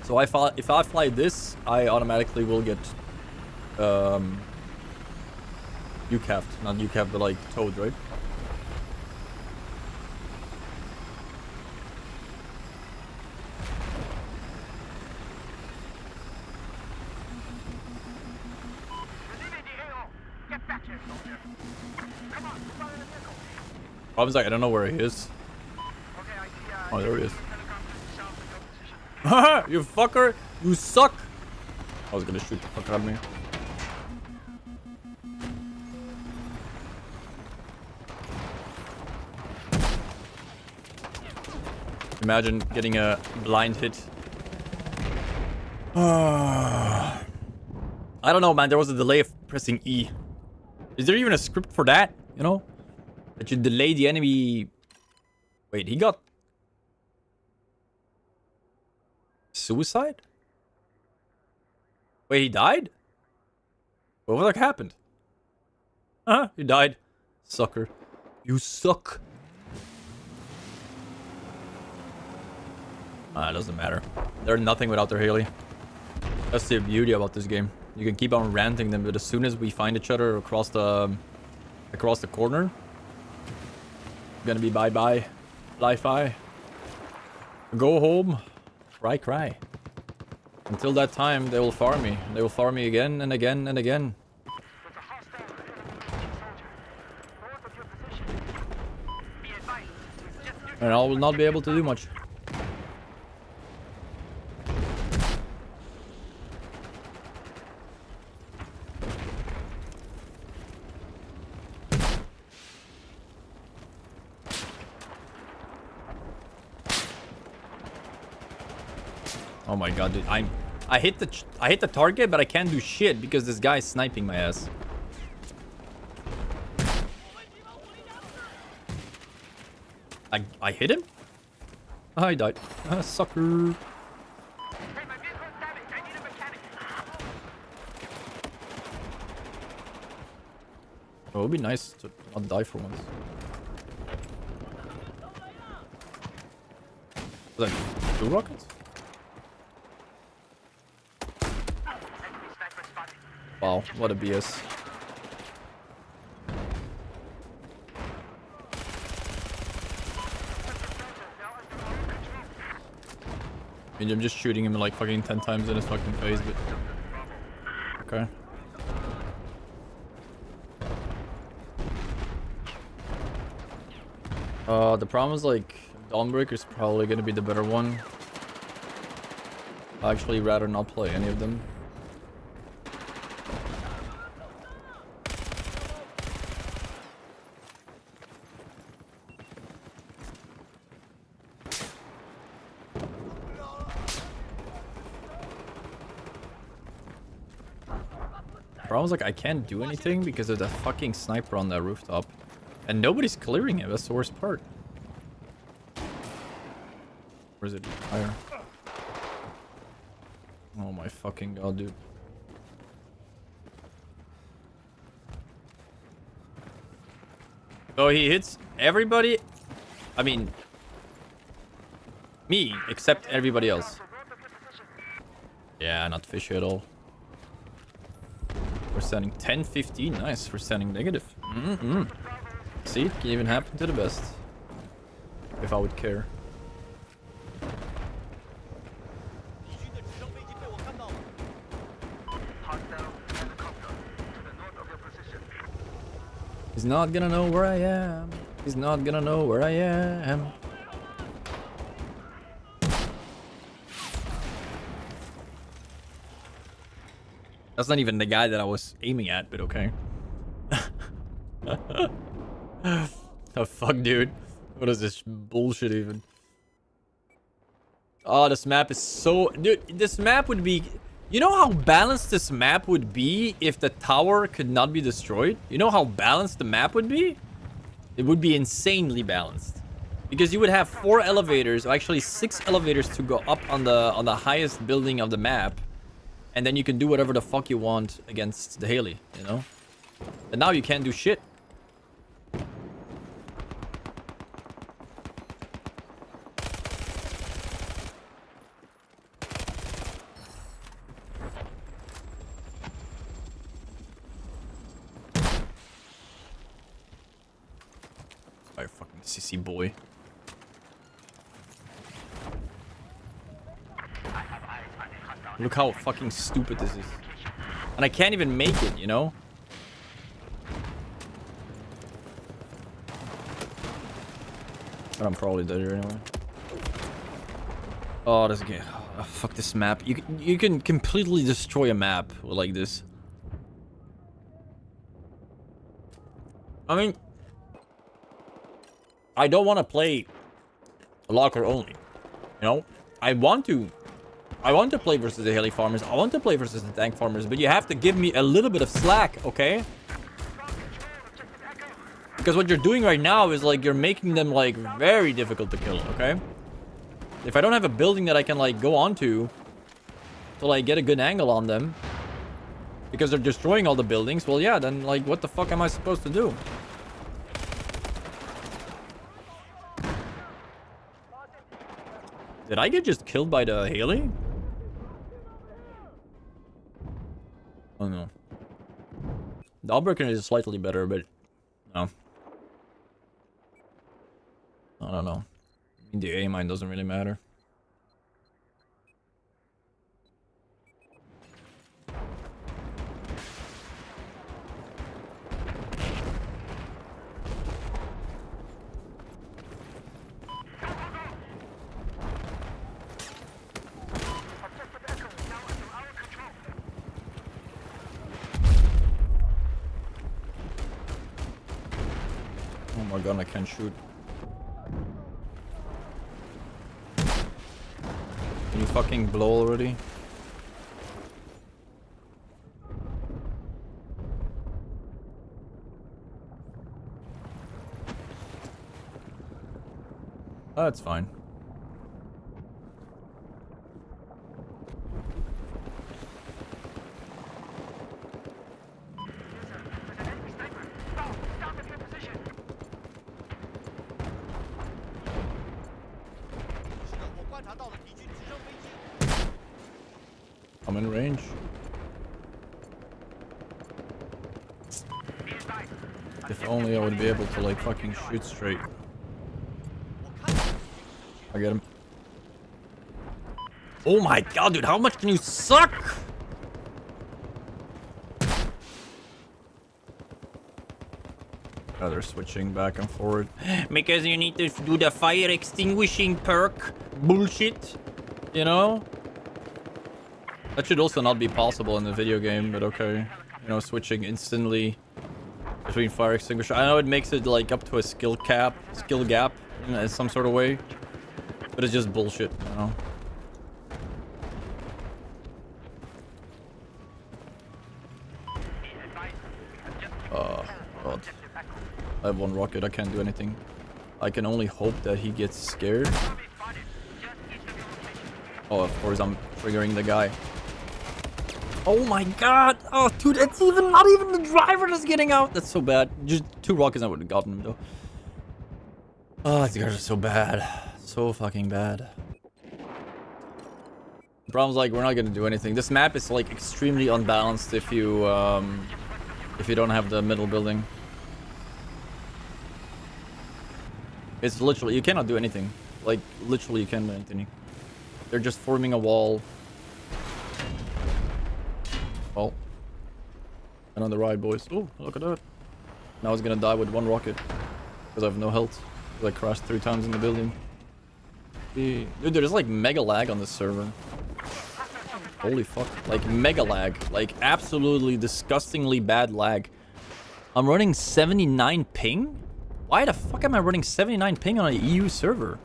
So if I fly this, I automatically will get UCAV'd. Not UCAV, but like towed, right? I was like, I don't know where he is. Oh, there he is. Haha, you fucker! You suck! I was gonna shoot the fuck out of me. Imagine getting a blind hit. I don't know, man. There was a delay of pressing E. Is there even a script for that? You know? That you delay the enemy... Wait, he got... Suicide? Wait, he died? What the fuck happened? Huh? He died. Sucker. You suck. It doesn't matter. They're nothing without their Haley. That's the beauty about this game. You can keep on ranting them, but as soon as we find each other across the corner, gonna be bye-bye. Fly-fi. Go home. Cry. Until that time, they will farm me. They will farm me again and again and again. And I will not be able to do much. Oh my god, dude. I hit the target, but I can't do shit because this guy is sniping my ass. I hit him? Oh, he died. Sucker. Oh, it would be nice to not die for once. Was that 2 rockets? Wow, what a BS. I mean, I'm just shooting him like fucking 10 times in his fucking face, but... Okay. The problem is like, Dawnbreaker is probably gonna be the better one. I'd actually rather not play any of them. Problem's like I can't do anything because of the fucking sniper on that rooftop. And nobody's clearing it, that's the worst part. Where is it? Higher. my fucking god, dude. So he hits everybody. I mean, me, except everybody else. Yeah, not fishy at all. We're standing 10-15. Nice. We're standing negative. See, it can even happen to the best. If I would care. He's not gonna know where I am. He's not gonna know where I am. That's not even the guy that I was aiming at, but okay. The fuck, dude? What is this bullshit even? Oh, this map is so... Dude, this map would be... You know how balanced this map would be if the tower could not be destroyed? You know how balanced the map would be? It would be insanely balanced. Because you would have 4 elevators, or actually 6 elevators to go up on the highest building of the map. And then you can do whatever the fuck you want against the Haley, you know? But now you can't do shit. Oh, fucking sissy boy. Look how fucking stupid this is. And I can't even make it, you know? But I'm probably dead here anyway. Oh, this game. Oh, fuck this map. You can completely destroy a map like this. I mean, I don't want to play locker only. You know? I want to play versus the heli farmers. I want to play versus the tank farmers, but you have to give me a little bit of slack, okay? Because what you're doing right now is like you're making them like very difficult to kill, okay? If I don't have a building that I can like go onto to like get a good angle on them because they're destroying all the buildings, well yeah, then like what the fuck am I supposed to do? Did I get just killed by the Haley? Oh no. The Albrecht is slightly better, but no. I don't know. I mean, the A mine doesn't really matter. Oh my god, I can't shoot. Can you fucking blow already? Oh, that's fine. I'm in range. If only I would be able to like fucking shoot straight. I get him. Oh my god, dude, how much can you suck? Oh, they're switching back and forward. Because you need to do the fire extinguishing perk bullshit, you know? That should also not be possible in the video game, but okay. You know, switching instantly between fire extinguisher. I know it makes it like up to a skill gap, in some sort of way. But it's just bullshit, you know? God. I have one rocket, I can't do anything. I can only hope that he gets scared. Oh, of course I'm triggering the guy. Oh my god! Oh, dude, it's even not even the driver that's getting out. That's so bad. Just 2 rockets, I would have gotten him though. Oh, these guys are so bad. So fucking bad. The problem's like we're not gonna do anything. This map is like extremely unbalanced if you don't have the middle building. It's literally you cannot do anything. Like literally you can't do anything. They're just forming a wall. Oh. And on the right, boys. Oh, look at that. Now I was gonna die with 1 rocket. Because I have no health. I crashed 3 times in the building. Dude, there's like mega lag on this server. Holy fuck. Like mega lag. Like absolutely disgustingly bad lag. I'm running 79 ping? Why the fuck am I running 79 ping on an EU server?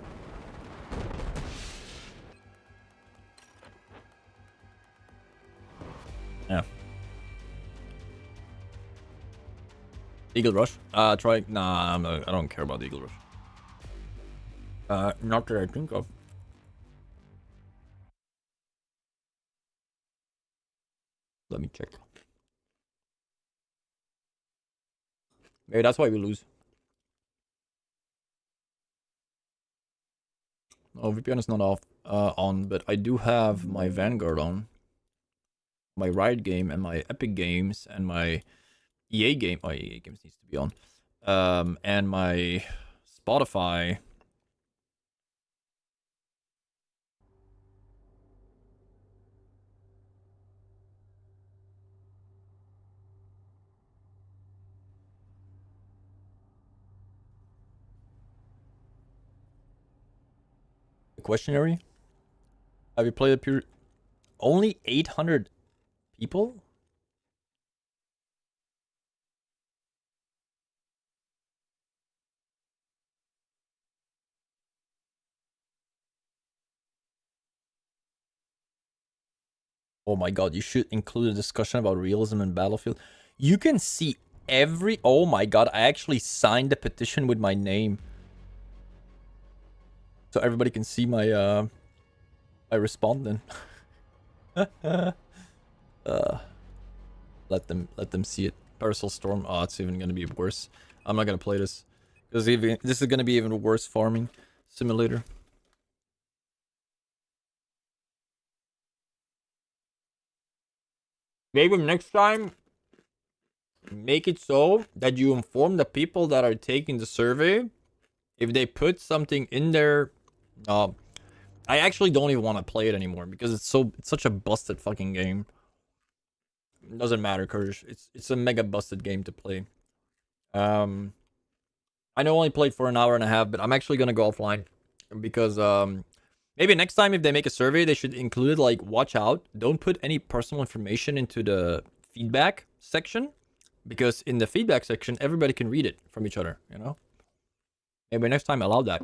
Yeah. Eagle Rush? Try... Nah, I don't care about the Eagle Rush. Not that I think of. Let me check. Maybe that's why we lose. Oh, VPN is not off on, but I do have my Vanguard on. My Riot game and my Epic games and my EA game. Oh, EA games needs to be on. And my Spotify. The questionnaire. Have you played a pure? Only 800 people? Oh my god, you should include a discussion about realism in Battlefield. You can see every... Oh my god, I actually signed the petition with my name. So everybody can see my, my respondent. Let them see it. Parcel Storm. Oh, it's even gonna be worse. I'm not gonna play this. Because this is gonna be even worse farming simulator. Maybe next time, make it so that you inform the people that are taking the survey. If they put something in there, I actually don't even want to play it anymore because it's such a busted fucking game. It doesn't matter, Kurdish. It's a mega busted game to play. I know I only played for an hour and a half, but I'm actually gonna go offline because maybe next time if they make a survey, they should include like watch out, don't put any personal information into the feedback section because in the feedback section everybody can read it from each other, you know? Maybe next time allow that.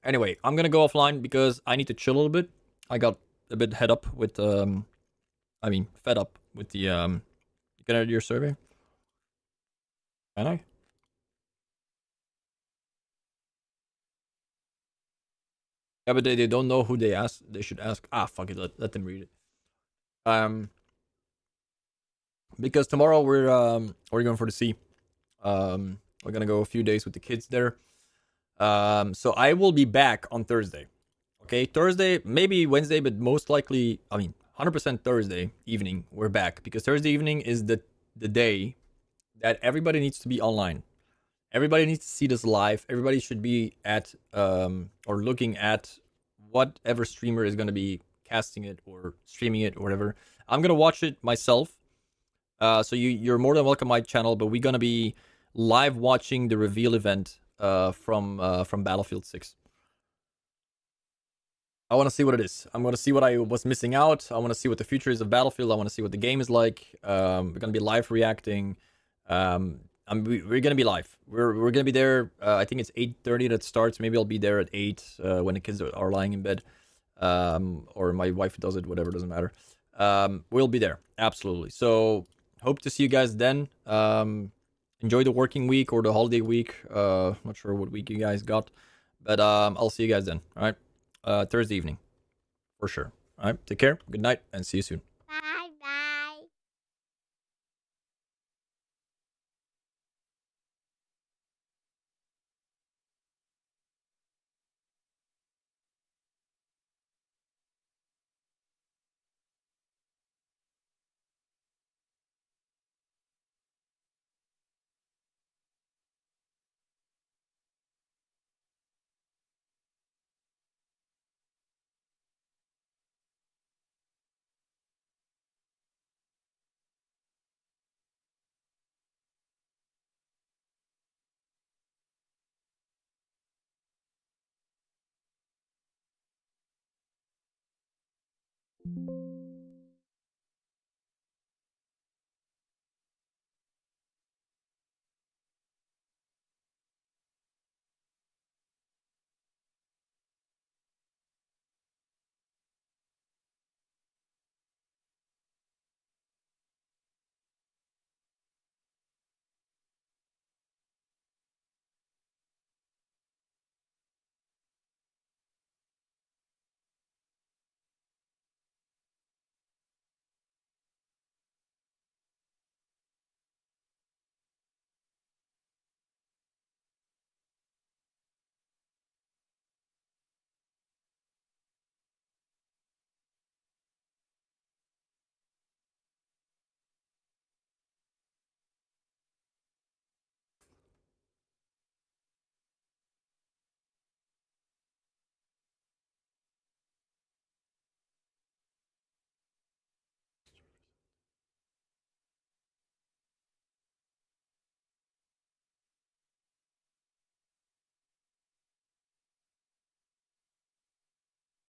Anyway, I'm gonna go offline because I need to chill a little bit. I got a bit fed up with the get out of your survey. Can I? Yeah, but they don't know who they ask. They should ask. Ah, fuck it. Let them read it. Because tomorrow we're going for the sea. We're gonna go a few days with the kids there. So I will be back on Thursday. Okay, Thursday, maybe Wednesday, but most likely, 100% Thursday evening, we're back. Because Thursday evening is the day that everybody needs to be online. Everybody needs to see this live. Everybody should be at, or looking at whatever streamer is going to be casting it or streaming it or whatever. I'm going to watch it myself. So you're more than welcome to my channel, but we're going to be live watching the reveal event from Battlefield 6. I want to see what it is. I'm going to see what I was missing out. I want to see what the future is of Battlefield. I want to see what the game is like. We're going to be live reacting. We're going to be live. We're going to be there. I think it's 8:30 that starts. Maybe I'll be there at 8 when the kids are lying in bed. Or my wife does it, whatever, doesn't matter. We'll be there. Absolutely. So hope to see you guys then. Enjoy the working week or the holiday week. Not sure what week you guys got. But I'll see you guys then. All right. Thursday evening. For sure. All right. Take care. Good night and see you soon.
you.